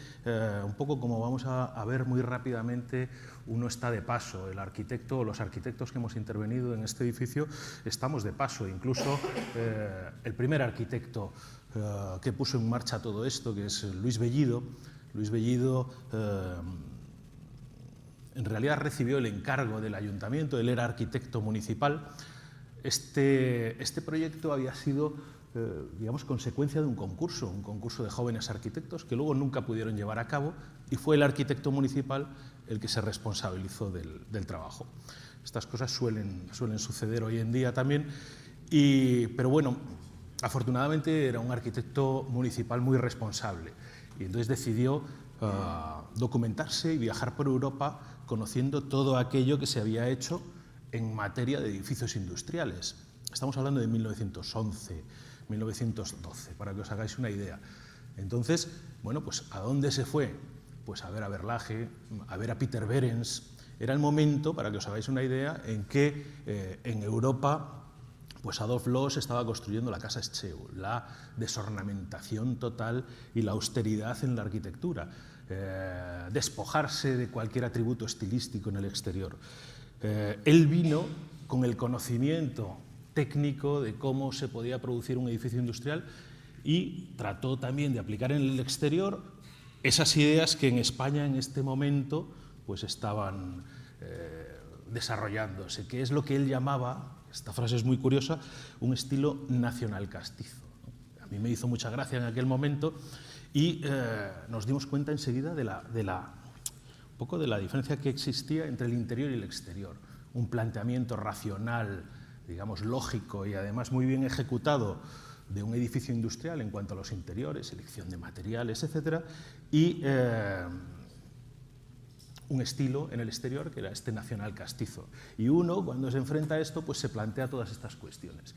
un poco como vamos a ver muy rápidamente, uno está de paso. El arquitecto, los arquitectos que hemos intervenido en este edificio, estamos de paso. Incluso el primer arquitecto que puso en marcha todo esto, que es Luis Bellido. Luis Bellido en realidad recibió el encargo del ayuntamiento, él era arquitecto municipal. Este proyecto había sido, digamos, consecuencia de un concurso de jóvenes arquitectos que luego nunca pudieron llevar a cabo, y fue el arquitecto municipal el que se responsabilizó del trabajo. Estas cosas suelen suceder hoy en día también, pero bueno, afortunadamente era un arquitecto municipal muy responsable, y entonces decidió documentarse y viajar por Europa conociendo todo aquello que se había hecho en materia de edificios industriales. Estamos hablando de 1911, 1912, para que os hagáis una idea. Entonces, bueno, pues ¿a dónde se fue? Pues a ver a Berlage, a ver a Peter Behrens. Era el momento, para que os hagáis una idea, en que en Europa, pues Adolf Loos estaba construyendo la Casa Scheu, la desornamentación total y la austeridad en la arquitectura, despojarse de cualquier atributo estilístico en el exterior. Él vino con el conocimiento técnico de cómo se podía producir un edificio industrial y trató también de aplicar en el exterior esas ideas que en España en este momento pues estaban desarrollándose, que es lo que él llamaba, esta frase es muy curiosa, un estilo nacional castizo. A mí me hizo mucha gracia en aquel momento y nos dimos cuenta enseguida un poco de la diferencia que existía entre el interior y el exterior. Un planteamiento racional, digamos, lógico y además muy bien ejecutado de un edificio industrial en cuanto a los interiores, selección de materiales, etc. Y un estilo en el exterior que era este nacional castizo. Y uno, cuando se enfrenta a esto, pues se plantea todas estas cuestiones.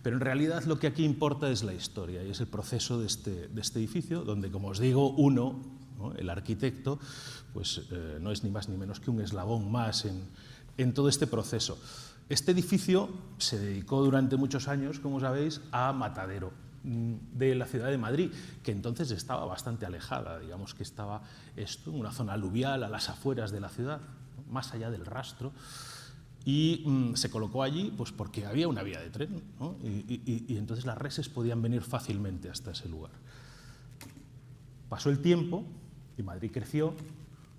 Pero en realidad lo que aquí importa es la historia y es el proceso de este edificio, donde, como os digo, uno, ¿no?, el arquitecto, pues no es ni más ni menos que un eslabón más en todo este proceso. Este edificio se dedicó durante muchos años, como sabéis, a matadero de la ciudad de Madrid, que entonces estaba bastante alejada, digamos que estaba esto en una zona aluvial a las afueras de la ciudad, ¿no?, más allá del rastro, y se colocó allí pues porque había una vía de tren, ¿no?, y entonces las reses podían venir fácilmente hasta ese lugar. Pasó el tiempo y Madrid creció,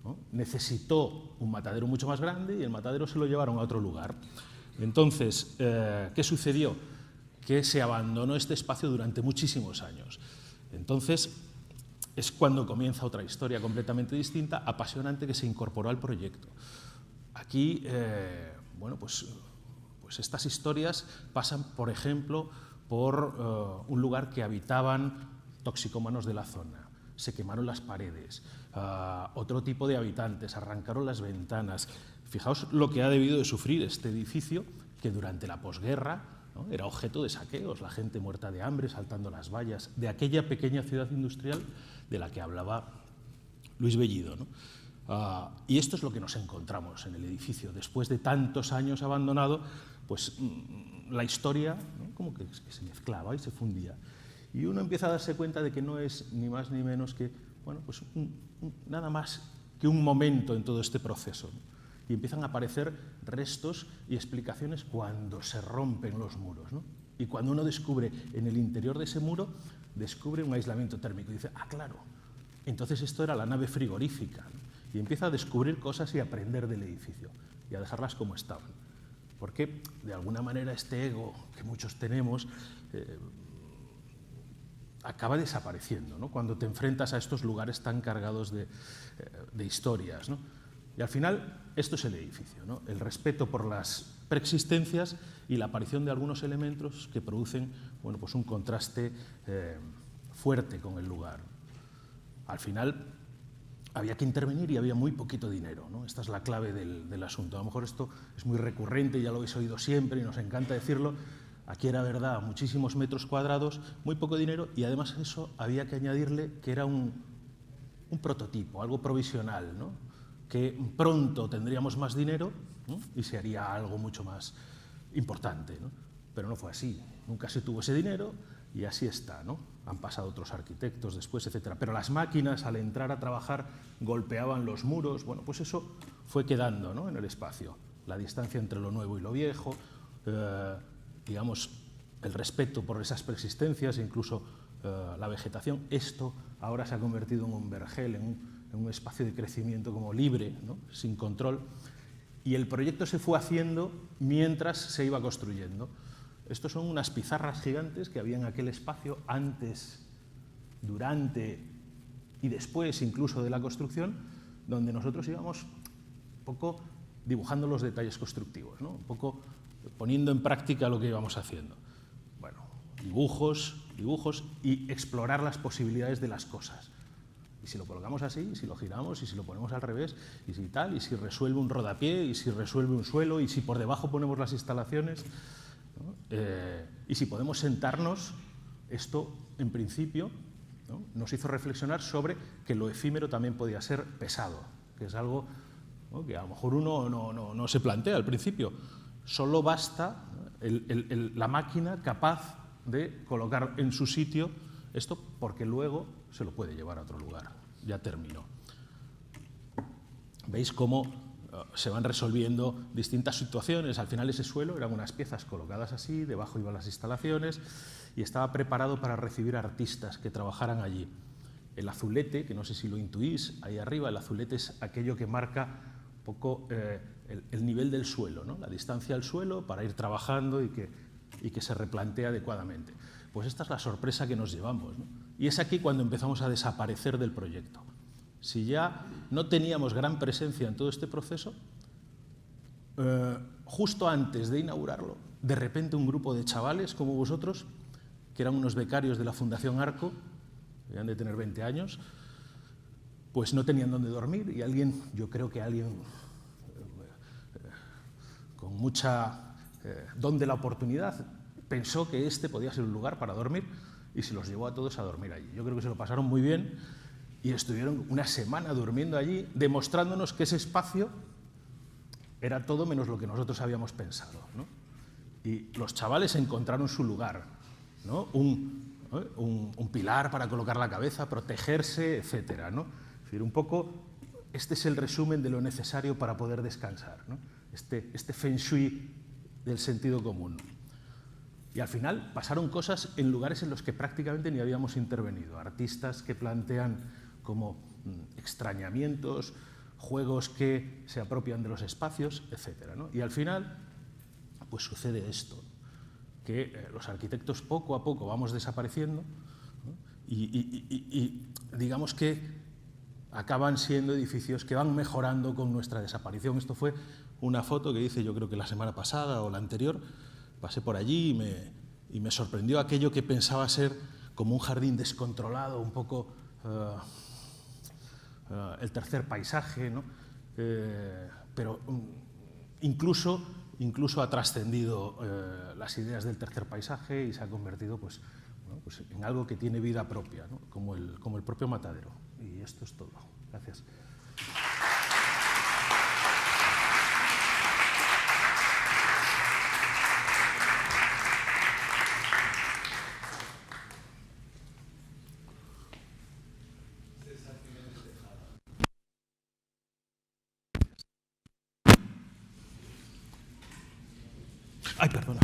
¿no?, necesitó un matadero mucho más grande y el matadero se lo llevaron a otro lugar. Entonces, ¿qué sucedió? que se abandonó este espacio durante muchísimos años. Entonces, es cuando comienza otra historia completamente distinta, apasionante, que se incorporó al proyecto. Aquí, bueno, pues estas historias pasan, por ejemplo, por un lugar que habitaban toxicómanos de la zona. Se quemaron las paredes, otro tipo de habitantes, arrancaron las ventanas. Fijaos lo que ha debido de sufrir este edificio, que durante la posguerra, ¿no?, era objeto de saqueos, la gente muerta de hambre, saltando las vallas, de aquella pequeña ciudad industrial de la que hablaba Luis Bellido, ¿no? Y esto es lo que nos encontramos en el edificio. Después de tantos años abandonado, pues la historia, ¿no?, como que se mezclaba y se fundía. Y uno empieza a darse cuenta de que no es ni más ni menos que, bueno, pues nada más que un momento en todo este proceso, ¿no? Y empiezan a aparecer restos y explicaciones cuando se rompen los muros, ¿no? Y cuando uno descubre en el interior de ese muro, descubre un aislamiento térmico. Y dice, ah, claro, entonces esto era la nave frigorífica, ¿no? Y empieza a descubrir cosas y a aprender del edificio y a dejarlas como estaban. Porque, de alguna manera, este ego que muchos tenemos acaba desapareciendo, ¿no?, cuando te enfrentas a estos lugares tan cargados de historias, ¿no? Y al final, esto es el edificio, ¿no?, el respeto por las preexistencias y la aparición de algunos elementos que producen, bueno, pues un contraste fuerte con el lugar. Al final había que intervenir y había muy poquito dinero, ¿no? Esta es la clave del asunto. A lo mejor esto es muy recurrente, ya lo habéis oído siempre y nos encanta decirlo. Aquí era verdad, muchísimos metros cuadrados, muy poco dinero, y además a eso había que añadirle que era un prototipo, algo provisional, ¿no?, que pronto tendríamos más dinero, ¿no?, y se haría algo mucho más importante, ¿no? Pero no fue así, nunca se tuvo ese dinero y así está, ¿no? Han pasado otros arquitectos después, etcétera. Pero las máquinas, al entrar a trabajar, golpeaban los muros. Bueno, pues eso fue quedando, ¿no?, en el espacio. La distancia entre lo nuevo y lo viejo, digamos, el respeto por esas persistencias, incluso la vegetación. Esto ahora se ha convertido en un vergel, en un espacio de crecimiento como libre, ¿no?, sin control. Y el proyecto se fue haciendo mientras se iba construyendo. Estos son unas pizarras gigantes que había en aquel espacio antes, durante y después incluso de la construcción, donde nosotros íbamos un poco dibujando los detalles constructivos, ¿no?, un poco poniendo en práctica lo que íbamos haciendo. Bueno, dibujos y explorar las posibilidades de las cosas. Y si lo colocamos así, y si lo giramos, y si lo ponemos al revés, y si tal, y si resuelve un rodapié, y si resuelve un suelo, y si por debajo ponemos las instalaciones, ¿no?, y si podemos sentarnos, esto en principio, ¿no?, nos hizo reflexionar sobre que lo efímero también podía ser pesado, que es algo, ¿no?, que a lo mejor uno no se plantea al principio. Solo basta, ¿no?, la máquina capaz de colocar en su sitio esto, porque luego se lo puede llevar a otro lugar. Ya terminó. ¿Veis cómo se van resolviendo distintas situaciones? Al final ese suelo eran unas piezas colocadas así, debajo iban las instalaciones y estaba preparado para recibir artistas que trabajaran allí. El azulete, que no sé si lo intuís, ahí arriba, el azulete es aquello que marca un poco el nivel del suelo, ¿no?, la distancia al suelo para ir trabajando y que se replantee adecuadamente. Pues esta es la sorpresa que nos llevamos, ¿no? Y es aquí cuando empezamos a desaparecer del proyecto. Si ya no teníamos gran presencia en todo este proceso, justo antes de inaugurarlo, de repente un grupo de chavales como vosotros, que eran unos becarios de la Fundación Arco, debían de tener 20 años, pues no tenían dónde dormir y alguien, yo creo que alguien con mucha don de la oportunidad, pensó que este podía ser un lugar para dormir y se los llevó a todos a dormir allí. Yo creo que se lo pasaron muy bien y estuvieron una semana durmiendo allí, demostrándonos que ese espacio era todo menos lo que nosotros habíamos pensado, ¿no? Y los chavales encontraron su lugar, ¿no?, un pilar para colocar la cabeza, protegerse, etcétera, ¿no? Es decir, un poco, este es el resumen de lo necesario para poder descansar, ¿no? Este feng shui del sentido común. Y al final pasaron cosas en lugares en los que prácticamente ni habíamos intervenido. Artistas que plantean como extrañamientos, juegos que se apropian de los espacios, etcétera, ¿no? Y al final, pues sucede esto. que los arquitectos poco a poco vamos desapareciendo, ¿no? y digamos que acaban siendo edificios que van mejorando con nuestra desaparición. Esto fue una foto que hice yo creo que la semana pasada o la anterior. Pasé por allí y me sorprendió aquello que pensaba ser como un jardín descontrolado, un poco el tercer paisaje, ¿no? Pero incluso ha trascendido las ideas del tercer paisaje y se ha convertido pues en algo que tiene vida propia, ¿no? como el propio matadero. Y esto es todo. Gracias. Ay, perdona.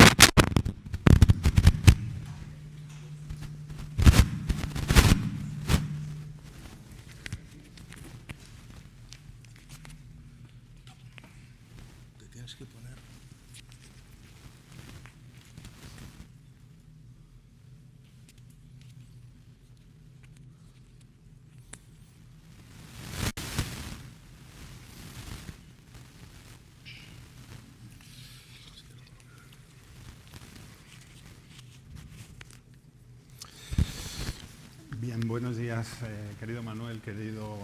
Te tienes que poner. Bien, buenos días, querido Manuel, querido...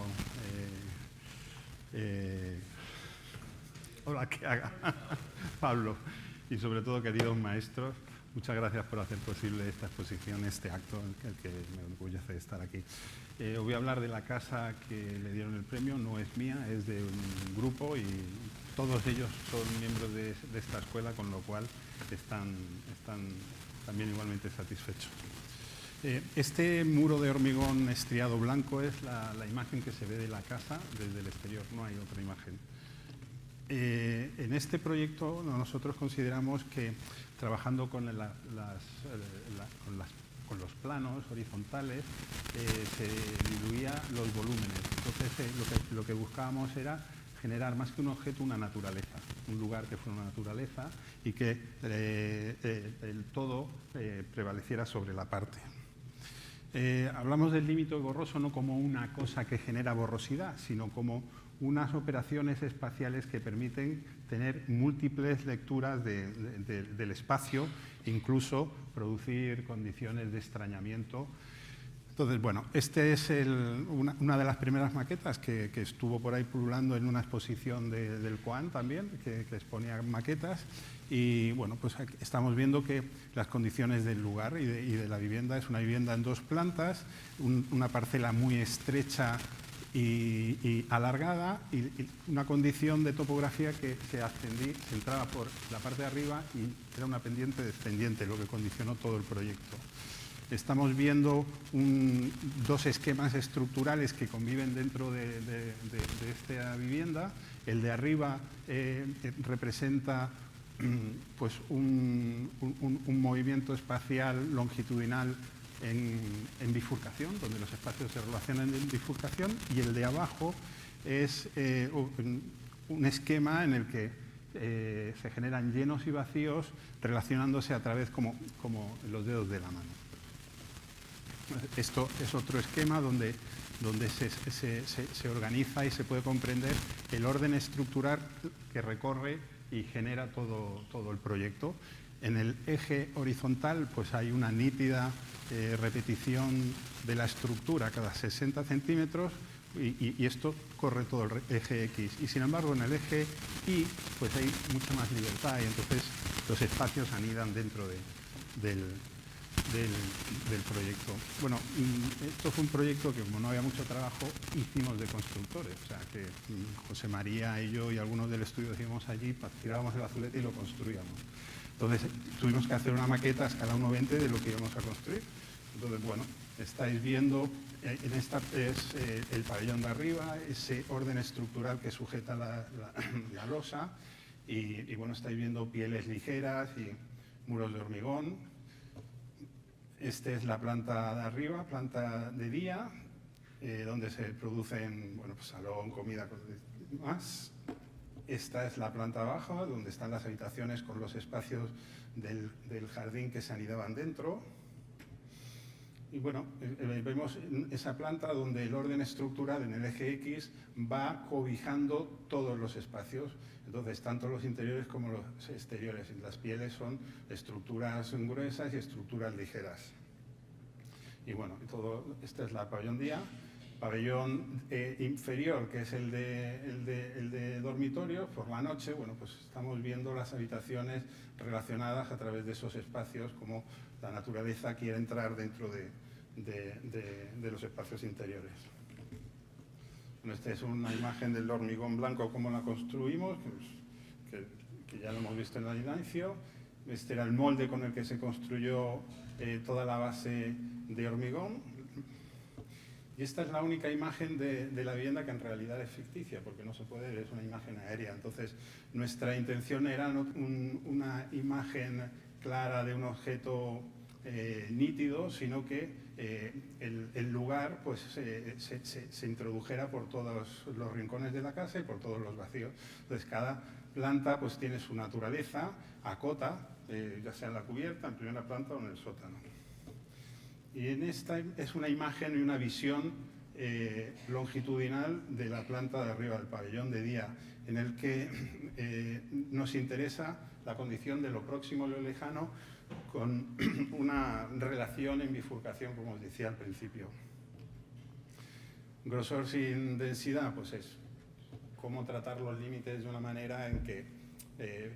hola, ¿qué haga? Pablo, y sobre todo, queridos maestros, muchas gracias por hacer posible esta exposición, este acto, el que me enorgullece estar aquí. Os voy a hablar de la casa que le dieron el premio, no es mía, es de un grupo y todos ellos son miembros de esta escuela, con lo cual están también igualmente satisfechos. Este muro de hormigón estriado blanco es la imagen que se ve de la casa desde el exterior, no hay otra imagen. En este proyecto nosotros consideramos que trabajando con los planos horizontales se diluía los volúmenes. Entonces lo que buscábamos era generar más que un objeto una naturaleza, un lugar que fuera una naturaleza y que el todo prevaleciera sobre la parte. Hablamos del límite borroso no como una cosa que genera borrosidad, sino como unas operaciones espaciales que permiten tener múltiples lecturas del espacio, incluso producir condiciones de extrañamiento. Entonces, bueno, este es una de las primeras maquetas que estuvo por ahí pululando en una exposición del COAN también, que exponía maquetas. Y bueno, pues aquí estamos viendo que las condiciones del lugar y de la vivienda es una vivienda en 2 plantas, una parcela muy estrecha y alargada y una condición de topografía que se entraba por la parte de arriba y era una pendiente descendiente, lo que condicionó todo el proyecto. Estamos viendo 2 esquemas estructurales que conviven dentro de esta vivienda. El de arriba representa pues un movimiento espacial longitudinal en bifurcación, donde los espacios se relacionan en bifurcación, y el de abajo es un esquema en el que se generan llenos y vacíos relacionándose a través como los dedos de la mano. Esto es otro esquema donde se organiza y se puede comprender el orden estructural que recorre y genera todo el proyecto. En el eje horizontal pues hay una nítida repetición de la estructura cada 60 centímetros y esto corre todo el eje X. Y sin embargo en el eje Y pues hay mucha más libertad y entonces los espacios anidan dentro del proyecto. Bueno, esto fue un proyecto que como no había mucho trabajo, hicimos de constructores. O sea, que José María y yo y algunos del estudio íbamos allí, tirábamos el azulete y lo construíamos. Entonces, tuvimos que hacer una maqueta a escala 1:20 de lo que íbamos a construir. Entonces, bueno, estáis viendo, en esta es el pabellón de arriba, ese orden estructural que sujeta la losa, y bueno, estáis viendo pieles ligeras y muros de hormigón. Esta es la planta de arriba, planta de día, donde se producen, bueno, pues salón, comida, más. esta es la planta baja, donde están las habitaciones con los espacios del jardín que se anidaban dentro. Y bueno, vemos esa planta donde el orden estructural en el eje X va cobijando todos los espacios. Entonces, tanto los interiores como los exteriores. Las pieles son estructuras gruesas y estructuras ligeras. Y bueno, esta es la pabellón día. Pabellón inferior, que es el de dormitorio, por la noche, bueno, pues estamos viendo las habitaciones relacionadas a través de esos espacios, como la naturaleza quiere entrar dentro de los espacios interiores. Bueno, esta es una imagen del hormigón blanco, cómo la construimos, que ya lo hemos visto en el inicio. Este era el molde con el que se construyó toda la base de hormigón. Y esta es la única imagen de la vivienda que en realidad es ficticia, porque no se puede ver, es una imagen aérea. Entonces, nuestra intención era una imagen clara de un objeto nítido, sino que el lugar pues, se introdujera por todos los rincones de la casa y por todos los vacíos. Entonces, cada planta pues, tiene su naturaleza, acota, ya sea en la cubierta, en primera planta o en el sótano. Y en esta es una imagen y una visión longitudinal de la planta de arriba del pabellón de día, en el que nos interesa la condición de lo próximo y lo lejano con una relación en bifurcación, como os decía al principio. Grosor sin densidad, pues es cómo tratar los límites de una manera en que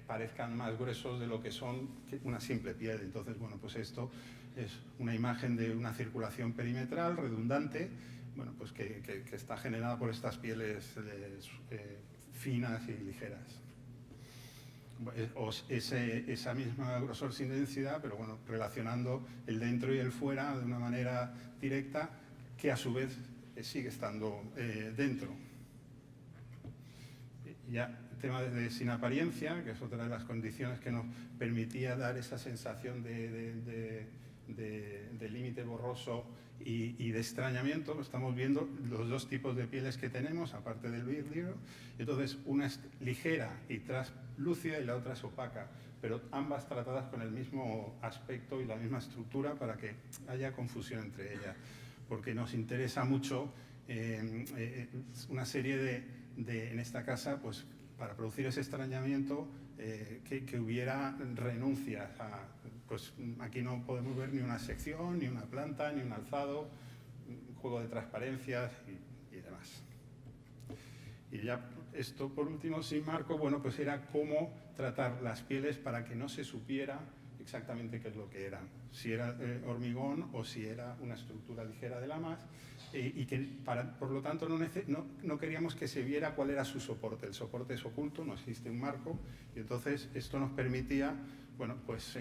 parezcan más gruesos de lo que son una simple piel. Entonces, bueno, pues esto es una imagen de una circulación perimetral redundante, bueno, pues que está generada por estas pieles finas y ligeras. Esa misma grosor sin densidad, pero bueno, relacionando el dentro y el fuera de una manera directa, que a su vez sigue estando dentro. Ya, tema de sin apariencia, que es otra de las condiciones que nos permitía dar esa sensación de límite borroso y de extrañamiento. Estamos viendo los dos tipos de pieles que tenemos, aparte del vidrio. Entonces, una es ligera y translúcida y la otra es opaca, pero ambas tratadas con el mismo aspecto y la misma estructura para que haya confusión entre ellas, porque nos interesa mucho una serie en esta casa, pues para producir ese extrañamiento, que hubiera renuncias pues aquí no podemos ver ni una sección, ni una planta, ni un alzado, un juego de transparencias y demás. Y ya esto por último, sin marco, bueno, pues era cómo tratar las pieles para que no se supiera exactamente qué es lo que eran, si era hormigón o si era una estructura ligera de lamas, y que por lo tanto no queríamos que se viera cuál era su soporte. El soporte es oculto, no existe un marco, y entonces esto nos permitía, bueno, pues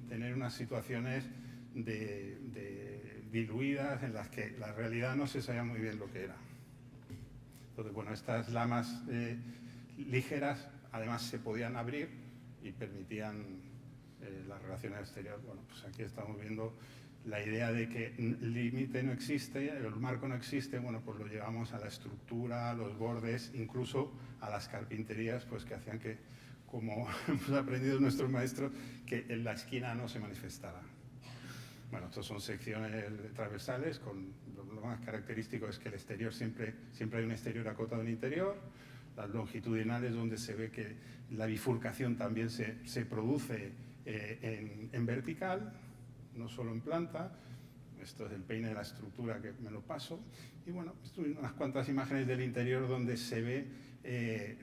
tener unas situaciones diluidas en las que la realidad no se sabía muy bien lo que era. Entonces, bueno, estas lamas ligeras además se podían abrir y permitían las relaciones exteriores. Bueno, pues aquí estamos viendo la idea de que el límite no existe, el marco no existe, bueno, pues lo llevamos a la estructura, a los bordes, incluso a las carpinterías, pues que hacían que, como hemos aprendido nuestros maestros, que en la esquina no se manifestara. Bueno, estas son secciones transversales, con lo más característico es que el exterior siempre hay un exterior acotado en interior, las longitudinales donde se ve que la bifurcación también se produce en vertical, no solo en planta. Esto es el peine de la estructura, que me lo paso. Y bueno, unas cuantas imágenes del interior donde se ve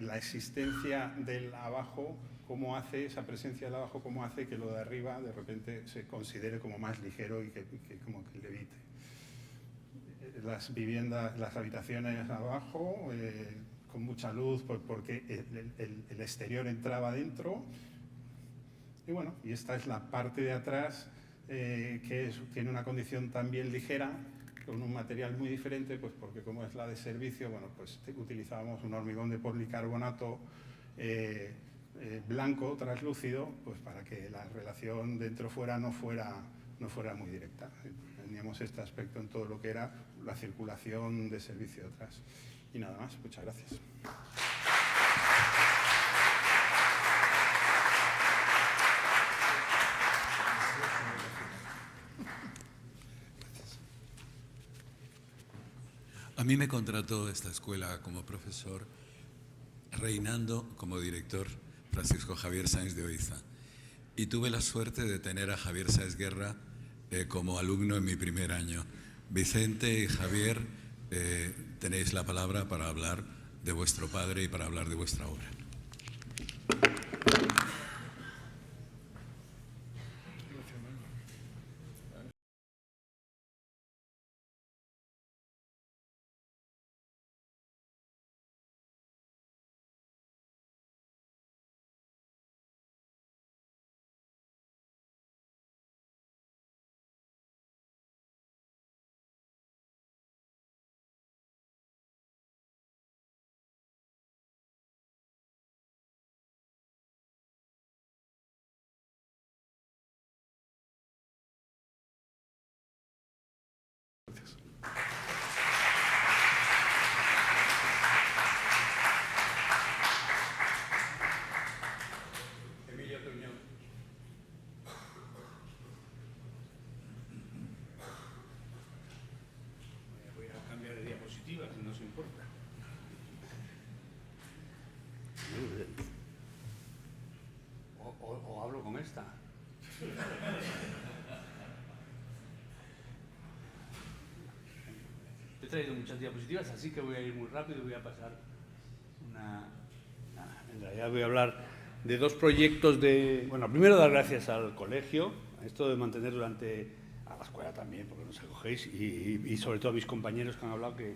la existencia del abajo, cómo hace esa presencia del abajo, cómo hace que lo de arriba de repente se considere como más ligero y que como que levite. Las viviendas, las habitaciones abajo, con mucha luz, porque el exterior entraba dentro. Y bueno, y esta es la parte de atrás, que tiene una condición también ligera, con un material muy diferente, pues porque como es la de servicio, bueno, pues utilizábamos un hormigón de policarbonato blanco, translúcido, pues para que la relación dentro-fuera no fuera muy directa. Teníamos este aspecto en todo lo que era la circulación de servicio atrás. Y nada más, muchas gracias. A mí me contrató esta escuela como profesor, reinando como director Francisco Javier Sáenz de Oiza. Y tuve la suerte de tener a Javier Sáenz Guerra como alumno en mi primer año. Vicente y Javier, tenéis la palabra para hablar de vuestro padre y para hablar de vuestra obra. Voy a cambiar de diapositiva, si no os importa. O hablo con esta. He traído muchas diapositivas, así que voy a ir muy rápido y voy a pasar en realidad voy a hablar de dos proyectos de... Bueno, primero dar gracias al colegio, a esto de mantener durante... a la escuela también, porque nos acogéis, y sobre todo a mis compañeros que han hablado que...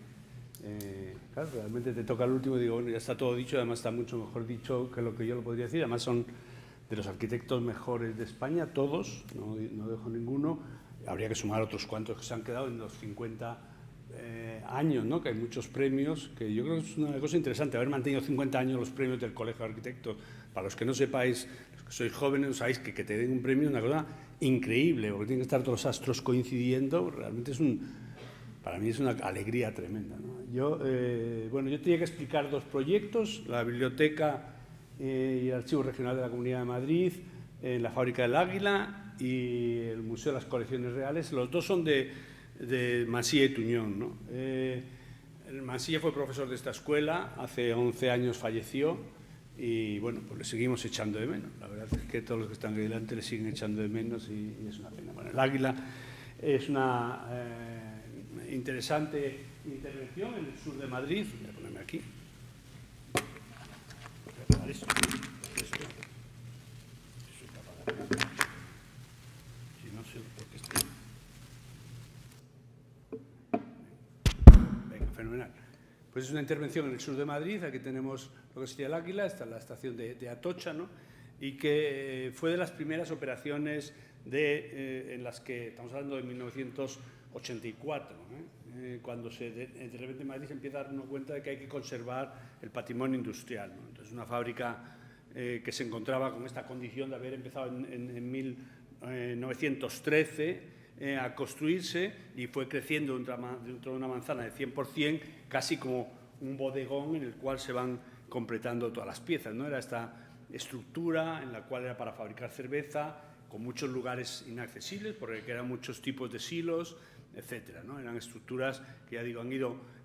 claro, realmente te toca el último y digo, bueno, ya está todo dicho, además está mucho mejor dicho que lo que yo lo podría decir, además son de los arquitectos mejores de España, todos, no dejo ninguno, habría que sumar otros cuantos que se han quedado en los 50 años, ¿no? Que hay muchos premios, que yo creo que es una cosa interesante, haber mantenido 50 años los premios del Colegio de Arquitectos. Para los que no sepáis, los que sois jóvenes, sabéis que te den un premio es una cosa increíble, porque tienen que estar todos los astros coincidiendo, realmente es para mí es una alegría tremenda, ¿no? Yo tenía que explicar dos proyectos, la biblioteca y el Archivo Regional de la Comunidad de Madrid, la Fábrica del Águila y el Museo de las Colecciones Reales. Los dos son de Mansilla y Tuñón, ¿no? Mansilla fue profesor de esta escuela, hace 11 años falleció y bueno, pues le seguimos echando de menos. La verdad es que todos los que están aquí delante le siguen echando de menos y es una pena. Bueno, el Águila es una interesante intervención en el sur de Madrid. Voy a ponerme aquí. Voy a pegar esto. Soy capaz de pegar. Si no sé por qué estoy... Venga, fenomenal. Pues es una intervención en el sur de Madrid. Aquí tenemos lo que sería el Águila, está la estación de Atocha, ¿no? Y que fue de las primeras operaciones en las que, estamos hablando de 1984, cuando de repente en Madrid se empieza a dar cuenta de que hay que conservar el patrimonio industrial, ¿no? Entonces, una fábrica que se encontraba con esta condición de haber empezado en 1913 a construirse y fue creciendo dentro de una manzana de 100%, casi como un bodegón en el cual se van completando todas las piezas, ¿no? Era esta estructura en la cual era para fabricar cerveza, con muchos lugares inaccesibles, porque eran muchos tipos de silos, etcétera, ¿no? Eran estructuras que, ya digo,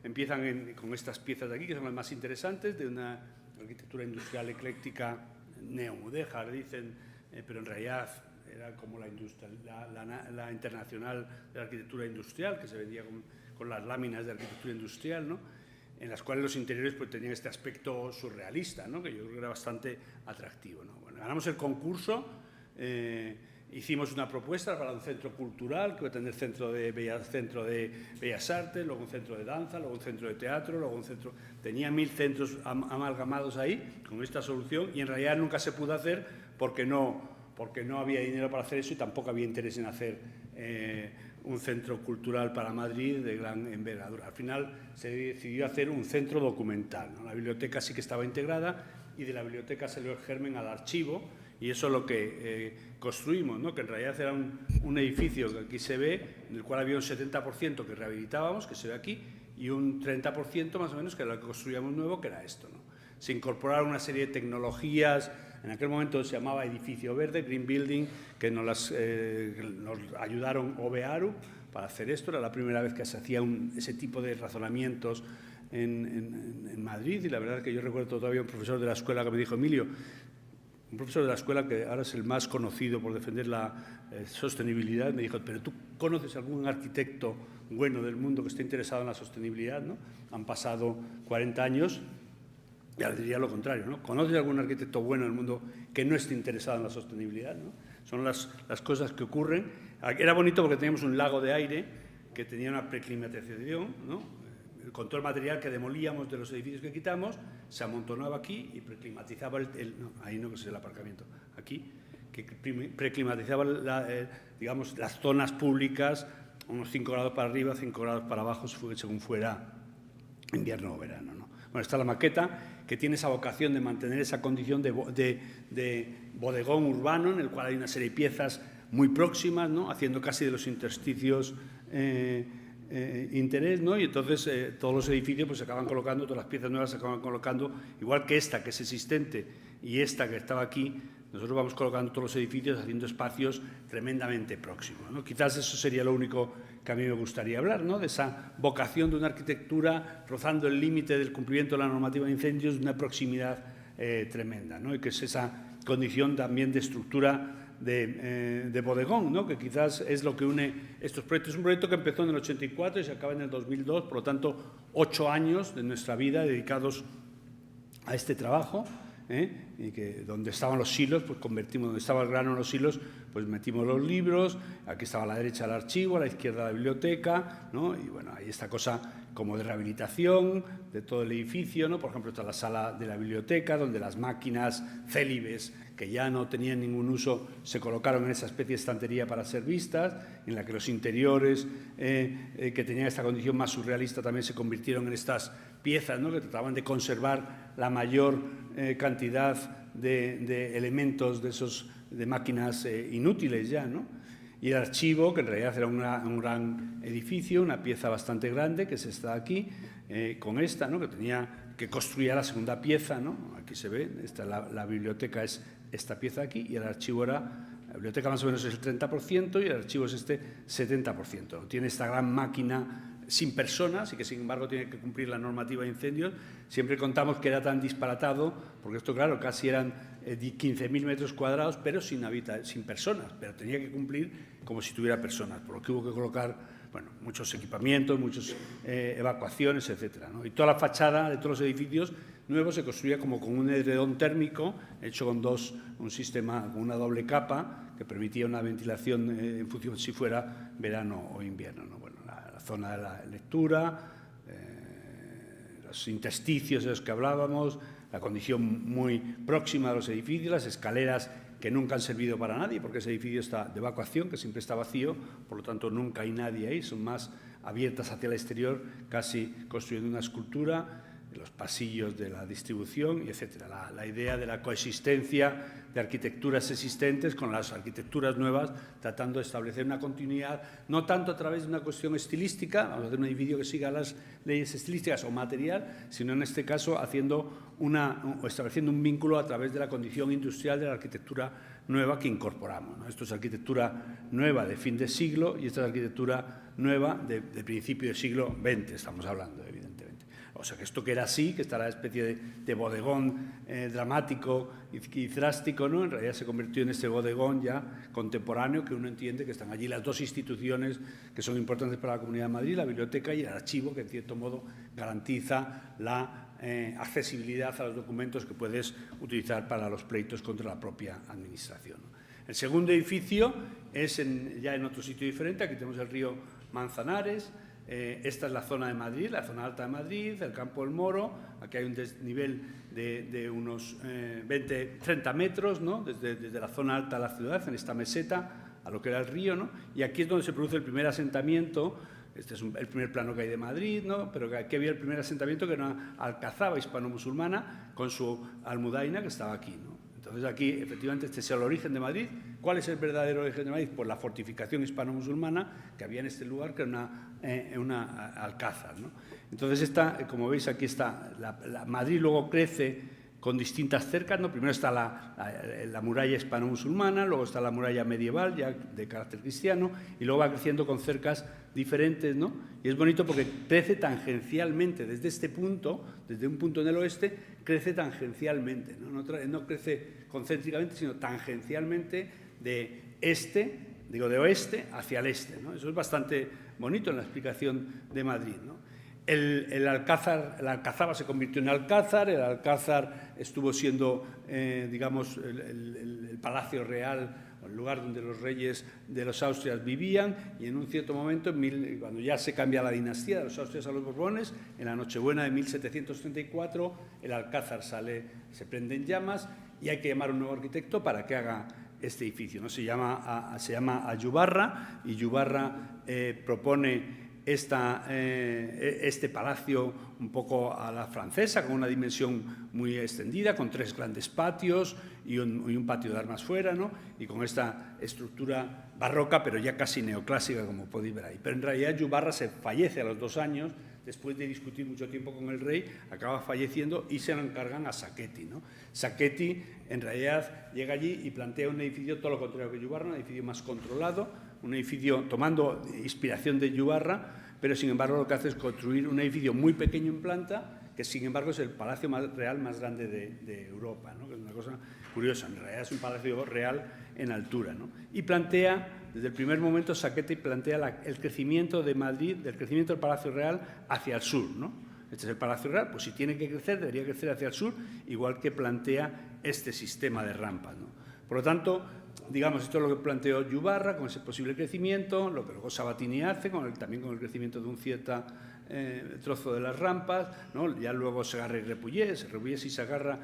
empiezan con estas piezas de aquí, que son las más interesantes, de una arquitectura industrial ecléctica neomudéjar, dicen, pero en realidad era como la internacional de la arquitectura industrial, que se vendía con las láminas de arquitectura industrial, ¿no? En las cuales los interiores pues, tenían este aspecto surrealista, ¿no? Que yo creo que era bastante atractivo, ¿no? Bueno, ganamos el concurso, hicimos una propuesta para un centro cultural, que va a tener centro de Bellas Artes, luego un centro de danza, luego un centro de teatro, luego un centro... Tenía 1000 centros amalgamados ahí con esta solución y en realidad nunca se pudo hacer porque no había dinero para hacer eso y tampoco había interés en hacer un centro cultural para Madrid de gran envergadura. Al final se decidió hacer un centro documental, ¿no? La biblioteca sí que estaba integrada y de la biblioteca salió el germen al archivo y eso es lo que construimos, ¿no? Que en realidad era un edificio que aquí se ve, en el cual había un 70% que rehabilitábamos, que se ve aquí, y un 30% más o menos que era lo que construíamos nuevo, que era esto, ¿no? Se incorporaron una serie de tecnologías. En aquel momento se llamaba Edificio Verde, Green Building, que nos ayudaron OBEARU, para hacer esto. Era la primera vez que se hacía ese tipo de razonamientos en Madrid, y la verdad es que yo recuerdo todavía un profesor de la escuela que me dijo: Emilio, un profesor de la escuela que ahora es el más conocido por defender la sostenibilidad, me dijo: pero ¿tú conoces algún arquitecto bueno del mundo que esté interesado en la sostenibilidad, ¿no? Han pasado 40 años y ahora diría lo contrario, ¿no? ¿Conoces algún arquitecto bueno del mundo que no esté interesado en la sostenibilidad, ¿no? Son las cosas que ocurren. Era bonito porque teníamos un lago de aire que tenía una preclimatización, ¿no? Con todo el material que demolíamos de los edificios que quitamos, se amontonaba aquí y preclimatizaba ahí no, que es el aparcamiento, aquí, que preclimatizaba digamos, las zonas públicas, unos 5 grados para arriba, 5 grados para abajo, según fuera invierno o verano, ¿no? Bueno, está la maqueta, que tiene esa vocación de mantener esa condición de bodegón urbano, en el cual hay una serie de piezas muy próximas, ¿no? Haciendo casi de los intersticios interés, ¿no? Y entonces todos los edificios pues se acaban colocando, todas las piezas nuevas se acaban colocando, igual que esta que es existente y esta que estaba aquí. Nosotros vamos colocando todos los edificios haciendo espacios tremendamente próximos, ¿no? Quizás eso sería lo único que a mí me gustaría hablar, ¿no? De esa vocación de una arquitectura rozando el límite del cumplimiento de la normativa de incendios, de una proximidad tremenda, ¿no? Y que es esa condición también de estructura de bodegón, ¿no? Que quizás es lo que une estos proyectos. Es un proyecto que empezó en el 84 y se acaba en el 2002, por lo tanto 8 años de nuestra vida dedicados a este trabajo, y que donde estaban los silos, pues convertimos, donde estaba el grano en los silos, pues metimos los libros. Aquí estaba a la derecha el archivo, a la izquierda la biblioteca, ¿no? Y bueno, hay esta cosa como de rehabilitación de todo el edificio, ¿no? Por ejemplo, está la sala de la biblioteca, donde las máquinas célibes que ya no tenían ningún uso se colocaron en esa especie de estantería para ser vistas, en la que los interiores que tenían esta condición más surrealista también se convirtieron en estas piezas, ¿no? Que trataban de conservar la mayor cantidad de elementos de máquinas inútiles ya, ¿no? Y el archivo, que en realidad era un gran edificio, una pieza bastante grande, que se está aquí, con esta, ¿no? Que construía la segunda pieza, ¿no? Aquí se ve, la biblioteca es esta pieza aquí, y el archivo era, la biblioteca más o menos es el 30% y el archivo es este 70%. Tiene esta gran máquina sin personas y que, sin embargo, tiene que cumplir la normativa de incendios. Siempre contamos que era tan disparatado, porque esto, claro, casi eran 15.000 metros cuadrados, pero sin personas, pero tenía que cumplir como si tuviera personas, por lo que hubo que colocar, bueno, muchos equipamientos, muchas evacuaciones, etcétera, ¿no? Y toda la fachada de todos los edificios nuevos se construía como con un edredón térmico hecho con un sistema, con una doble capa que permitía una ventilación en función si fuera verano o invierno, ¿no? Bueno, la zona de la lectura, los intersticios de los que hablábamos, la condición muy próxima a los edificios, las escaleras que nunca han servido para nadie, porque ese edificio está de evacuación, que siempre está vacío, por lo tanto nunca hay nadie ahí, son más abiertas hacia el exterior, casi construyendo una escultura, los pasillos de la distribución, y etcétera. La idea de la coexistencia de arquitecturas existentes con las arquitecturas nuevas, tratando de establecer una continuidad, no tanto a través de una cuestión estilística, vamos a hacer un edificio que siga las leyes estilísticas o material, sino en este caso estableciendo un vínculo a través de la condición industrial de la arquitectura nueva que incorporamos, ¿no? Esto es arquitectura nueva de fin de siglo y esta es arquitectura nueva de principio del siglo XX, estamos hablando, evidentemente. O sea, que esto que era así, que está la especie de bodegón dramático y drástico, ¿no? En realidad se convirtió en este bodegón ya contemporáneo, que uno entiende que están allí las dos instituciones que son importantes para la Comunidad de Madrid, la biblioteca y el archivo, que en cierto modo garantiza la accesibilidad a los documentos que puedes utilizar para los pleitos contra la propia administración, ¿no? El segundo edificio es ya en otro sitio diferente. Aquí tenemos el río Manzanares. Esta es la zona de Madrid, la zona alta de Madrid, el Campo del Moro. Aquí hay un desnivel de unos 30 metros, ¿no? Desde la zona alta de la ciudad, en esta meseta, a lo que era el río, ¿no? Y aquí es donde se produce el primer asentamiento. Este es el primer plano que hay de Madrid, ¿no? Pero aquí había el primer asentamiento, que era una alcazaba hispano-musulmana con su almudaina, que estaba aquí, ¿no? Entonces aquí, efectivamente, este es el origen de Madrid. ¿Cuál es el verdadero origen de Madrid? Pues la fortificación hispano-musulmana que había en este lugar, que era una alcázar, ¿no? Entonces, como veis, aquí está Madrid. Luego crece con distintas cercas, ¿no? Primero está la muralla hispano-musulmana, luego está la muralla medieval, ya de carácter cristiano, y luego va creciendo con cercas diferentes, ¿no? Y es bonito porque crece tangencialmente, desde este punto, desde un punto en el oeste, crece tangencialmente, ¿no? No crece concéntricamente, sino tangencialmente de oeste hacia el este, ¿no? Eso es bastante bonito en la explicación de Madrid, ¿no? El Alcazaba se convirtió en Alcázar, el Alcázar estuvo siendo, digamos, el palacio real, el lugar donde los reyes de los Austrias vivían, y en un cierto momento, cuando ya se cambia la dinastía de los Austrias a los Borbones, en la Nochebuena de 1734, el Alcázar se prende en llamas y hay que llamar a un nuevo arquitecto para que haga este edificio, ¿no? Se llama Ayubarra, y Ayubarra propone este palacio un poco a la francesa, con una dimensión muy extendida, con 3 grandes patios y un patio de armas fuera, ¿no? Y con esta estructura barroca, pero ya casi neoclásica, como podéis ver ahí. Pero en realidad Ayubarra se fallece a los 2 años, después de discutir mucho tiempo con el rey, acaba falleciendo y se lo encargan a Sacchetti, ¿no? Sacchetti, en realidad, llega allí y plantea un edificio todo lo contrario que Ayubarra, un edificio más controlado, un edificio tomando inspiración de Ayubarra, pero sin embargo lo que hace es construir un edificio muy pequeño en planta, que sin embargo es el palacio real más grande de Europa, ¿no? Que es una cosa curiosa, en realidad es un palacio real en altura, ¿no? Y plantea, desde el primer momento, Sacchetti plantea el crecimiento de Madrid, del crecimiento del Palacio Real hacia el sur, ¿no? Este es el Palacio Real, pues si tiene que crecer, debería crecer hacia el sur, igual que plantea este sistema de rampas, ¿no? Por lo tanto, digamos, esto es lo que planteó Ayubarra con ese posible crecimiento, lo que luego Sabatini hace, también con el crecimiento de un cierto trozo de las rampas, ¿no? Ya luego Segarra y Repullés y Segarra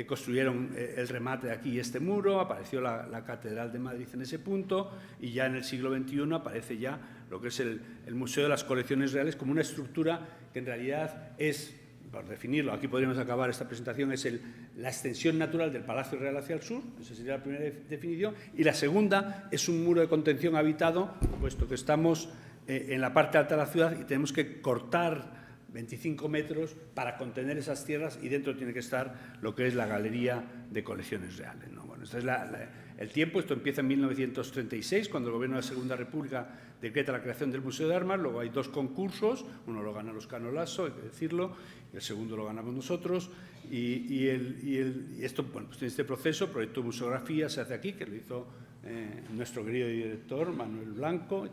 construyeron el remate de aquí, este muro, apareció la Catedral de Madrid en ese punto, y ya en el siglo XXI aparece ya lo que es el Museo de las Colecciones Reales como una estructura que en realidad es, por definirlo, aquí podríamos acabar esta presentación, es la extensión natural del Palacio Real hacia el sur, esa sería la primera definición, y la segunda es un muro de contención habitado, puesto que estamos en la parte alta de la ciudad y tenemos que cortar 25 metros para contener esas tierras, y dentro tiene que estar lo que es la Galería de Colecciones Reales, ¿no? Bueno, este es el tiempo. Esto empieza en 1936, cuando el Gobierno de la Segunda República decreta la creación del Museo de Armas. Luego hay 2 concursos, uno lo gana Loscano Lasso, hay que decirlo, y el segundo lo ganamos nosotros, y esto, bueno, pues en este proceso, proyecto de museografía se hace aquí, que lo hizo nuestro querido director Manuel Blanco,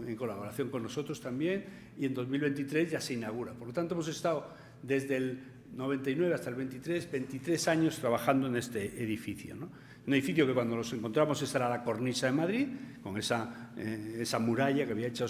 en colaboración con nosotros también, y en 2023 ya se inaugura. Por lo tanto, hemos estado desde el 99 hasta el 23 años trabajando en este edificio, ¿no? Un edificio que cuando nos encontramos esa era la cornisa de Madrid, con esa muralla que había hecho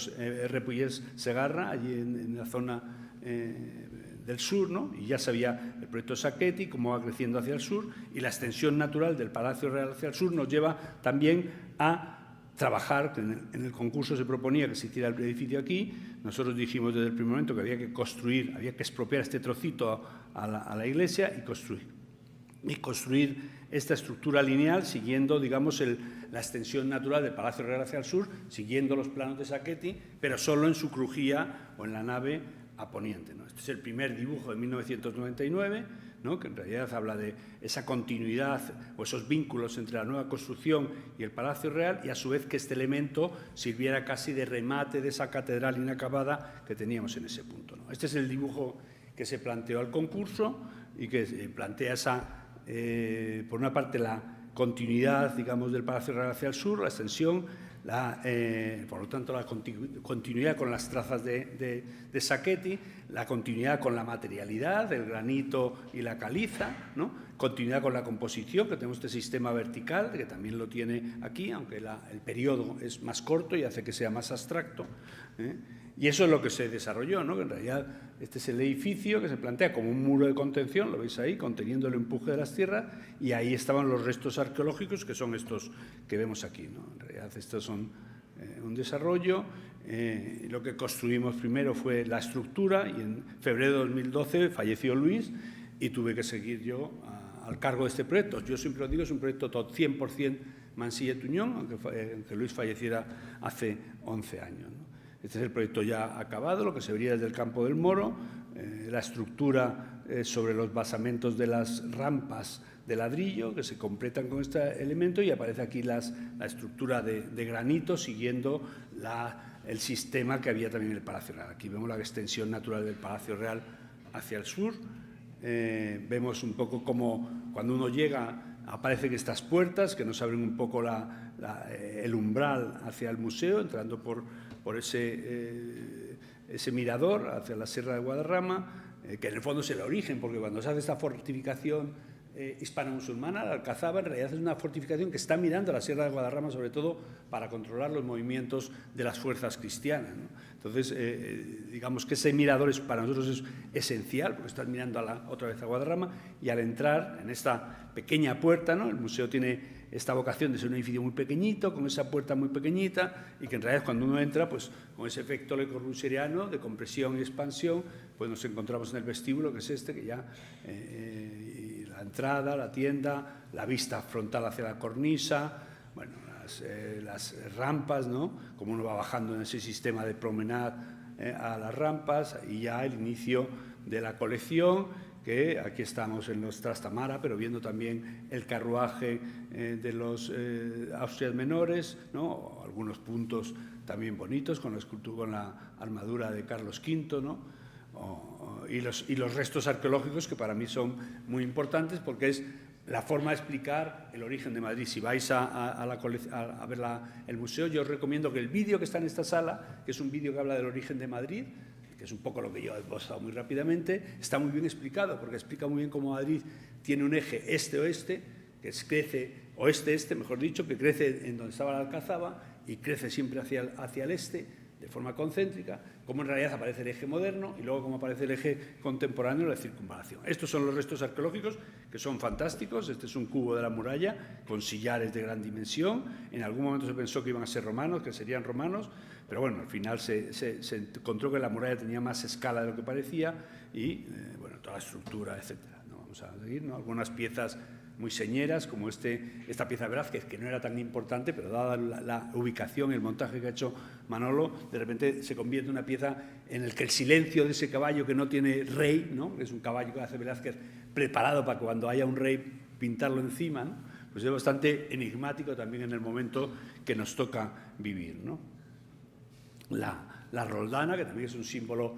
Repullés Segarra, allí en la zona del sur, ¿no? Y ya sabía el proyecto Sacchetti, cómo va creciendo hacia el sur, y la extensión natural del Palacio Real hacia el sur nos lleva también a trabajar. En el concurso se proponía que se hiciera el edificio aquí. Nosotros dijimos desde el primer momento que había que construir, había que expropiar este trocito a la iglesia y construir esta estructura lineal siguiendo, digamos, la extensión natural del Palacio Real hacia el sur, siguiendo los planos de Sacchetti, pero solo en su crujía o en la nave a poniente, ¿no? Este es el primer dibujo de 1999, ¿no? Que en realidad habla de esa continuidad o esos vínculos entre la nueva construcción y el Palacio Real, y a su vez que este elemento sirviera casi de remate de esa catedral inacabada que teníamos en ese punto, ¿no? Este es el dibujo que se planteó al concurso y que plantea por una parte la continuidad, digamos, del Palacio Real hacia el sur, la extensión, por lo tanto, la continuidad con las trazas de Sacchetti, la continuidad con la materialidad, el granito y la caliza, ¿no? Continuidad con la composición, que tenemos este sistema vertical, que también lo tiene aquí, aunque el periodo es más corto y hace que sea más abstracto, ¿eh? Y eso es lo que se desarrolló, ¿no? Que en realidad este es el edificio que se plantea como un muro de contención, lo veis ahí, conteniendo el empuje de las tierras, y ahí estaban los restos arqueológicos, que son estos que vemos aquí, ¿no? En realidad estos son un desarrollo. Lo que construimos primero fue la estructura, y en febrero de 2012 falleció Luis y tuve que seguir yo al cargo de este proyecto. Yo siempre lo digo, es un proyecto 100% Mansilla y Tuñón, aunque Luis falleciera hace 11 años, ¿no? Este es el proyecto ya acabado, lo que se vería desde el Campo del Moro, la estructura sobre los basamentos de las rampas de ladrillo que se completan con este elemento, y aparece aquí la estructura de granito siguiendo el sistema que había también en el Palacio Real. Aquí vemos la extensión natural del Palacio Real hacia el sur. Vemos un poco como cuando uno llega aparecen estas puertas que nos abren un poco el umbral hacia el museo, entrando por ese mirador hacia la Sierra de Guadarrama, que en el fondo es el origen, porque cuando se hace esta fortificación hispano-musulmana, la Alcazaba en realidad es una fortificación que está mirando a la Sierra de Guadarrama, sobre todo para controlar los movimientos de las fuerzas cristianas, ¿no? Entonces, digamos que ese mirador para nosotros es esencial, porque estás mirando otra vez a Guadarrama, y al entrar en esta pequeña puerta, ¿no? El museo tiene esta vocación de ser un edificio muy pequeñito, con esa puerta muy pequeñita, y que en realidad cuando uno entra, pues con ese efecto Le Corbusieriano de compresión y expansión, pues nos encontramos en el vestíbulo, que es este, que ya la entrada, la tienda, la vista frontal hacia la cornisa, bueno, las rampas, ¿no? Como uno va bajando en ese sistema de promenade a las rampas, y ya el inicio de la colección, que aquí estamos en los Trastamara, pero viendo también el carruaje de los Austrias menores, ¿no? Algunos puntos también bonitos con la escultura, con la armadura de Carlos V, ¿no? Y los restos arqueológicos, que para mí son muy importantes porque es la forma de explicar el origen de Madrid. Si vais a ver el museo, yo os recomiendo que el vídeo que está en esta sala, que es un vídeo que habla del origen de Madrid, que es un poco lo que yo he esbozado muy rápidamente, está muy bien explicado, porque explica muy bien cómo Madrid tiene un eje este-oeste, que crece, oeste-este, mejor dicho, que crece en donde estaba la Alcazaba y crece siempre hacia el este, de forma concéntrica, como en realidad aparece el eje moderno y luego como aparece el eje contemporáneo, la circunvalación. Estos son los restos arqueológicos, que son fantásticos. Este es un cubo de la muralla con sillares de gran dimensión. En algún momento se pensó que iban a ser romanos, que serían romanos, pero bueno, al final se encontró que la muralla tenía más escala de lo que parecía y, bueno, toda la estructura, etcétera. No vamos a seguir, ¿no? Algunas piezas muy señeras, como esta pieza de Velázquez, que no era tan importante, pero dada la ubicación, el montaje que ha hecho Manolo, de repente se convierte en una pieza en la que el silencio de ese caballo que no tiene rey, ¿no? Es un caballo que hace Velázquez preparado para cuando haya un rey pintarlo encima, ¿no? Pues es bastante enigmático también en el momento que nos toca vivir, ¿no? La Roldana, que también es un símbolo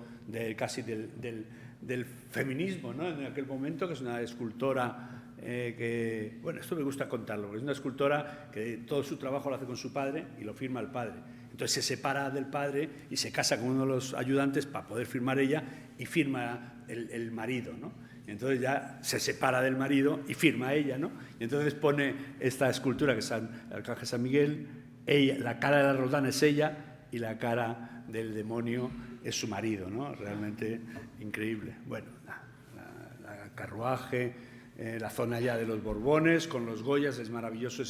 casi del feminismo, ¿no? En aquel momento, que es una escultora que, bueno, esto me gusta contarlo, porque es una escultora que todo su trabajo lo hace con su padre y lo firma el padre. Entonces se separa del padre y se casa con uno de los ayudantes para poder firmar ella, y firma el marido, ¿no? Y entonces ya se separa del marido y firma ella, ¿no? Y entonces pone esta escultura, que es el Arcángel San Miguel, la cara de la Roldana es ella y la cara del demonio es su marido, ¿no? Realmente increíble. Bueno, la carruaje, la zona ya de los Borbones, con los Goyas, es maravilloso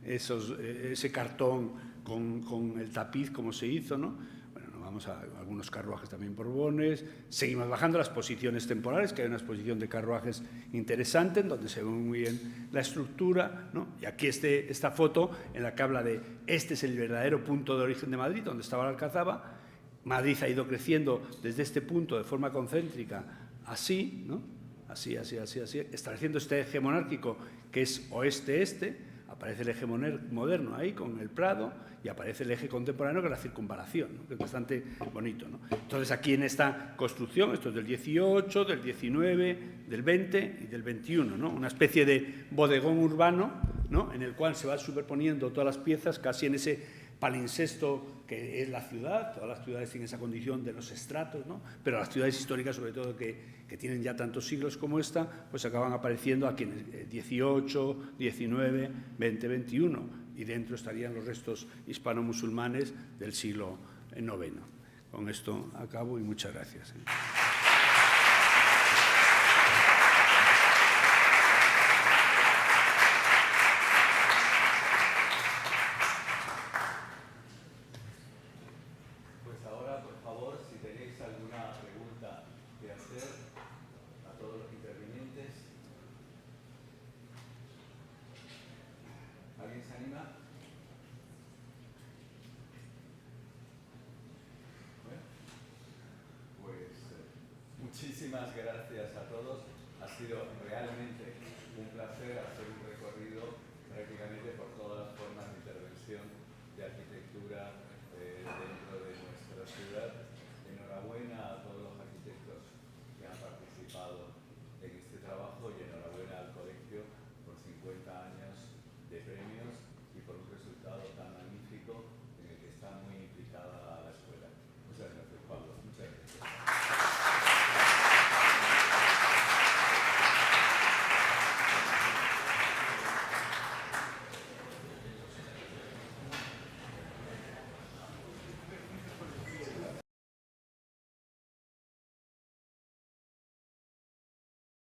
ese cartón con el tapiz, como se hizo, ¿no? Bueno, nos vamos a algunos carruajes también Borbones, seguimos bajando las posiciones temporales, que hay una exposición de carruajes interesante, en donde se ve muy bien la estructura, ¿no? Y aquí esta foto en la que habla de este es el verdadero punto de origen de Madrid, donde estaba la Alcazaba. Madrid ha ido creciendo desde este punto de forma concéntrica, así, ¿no? Así, estableciendo este eje monárquico que es oeste-este. Aparece el eje moderno ahí con el Prado, y aparece el eje contemporáneo, que es la circunvalación, ¿no? Que es bastante bonito, ¿no? Entonces aquí en esta construcción, esto es del 18, del 19, del 20 y del 21, ¿no? Una especie de bodegón urbano, ¿no? En el cual se van superponiendo todas las piezas casi en ese palincesto que es la ciudad. Todas las ciudades tienen esa condición de los estratos, ¿no? Pero las ciudades históricas, sobre todo, que tienen ya tantos siglos como esta, pues acaban apareciendo aquí en el 18, 19, 20, 21, y dentro estarían los restos hispano-musulmanes del siglo IX. Con esto acabo y muchas gracias. Muchísimas muchísimas gracias a todos. Ha sido realmente un placer hacer un recorrido prácticamente por todas las formas de intervención de arquitectura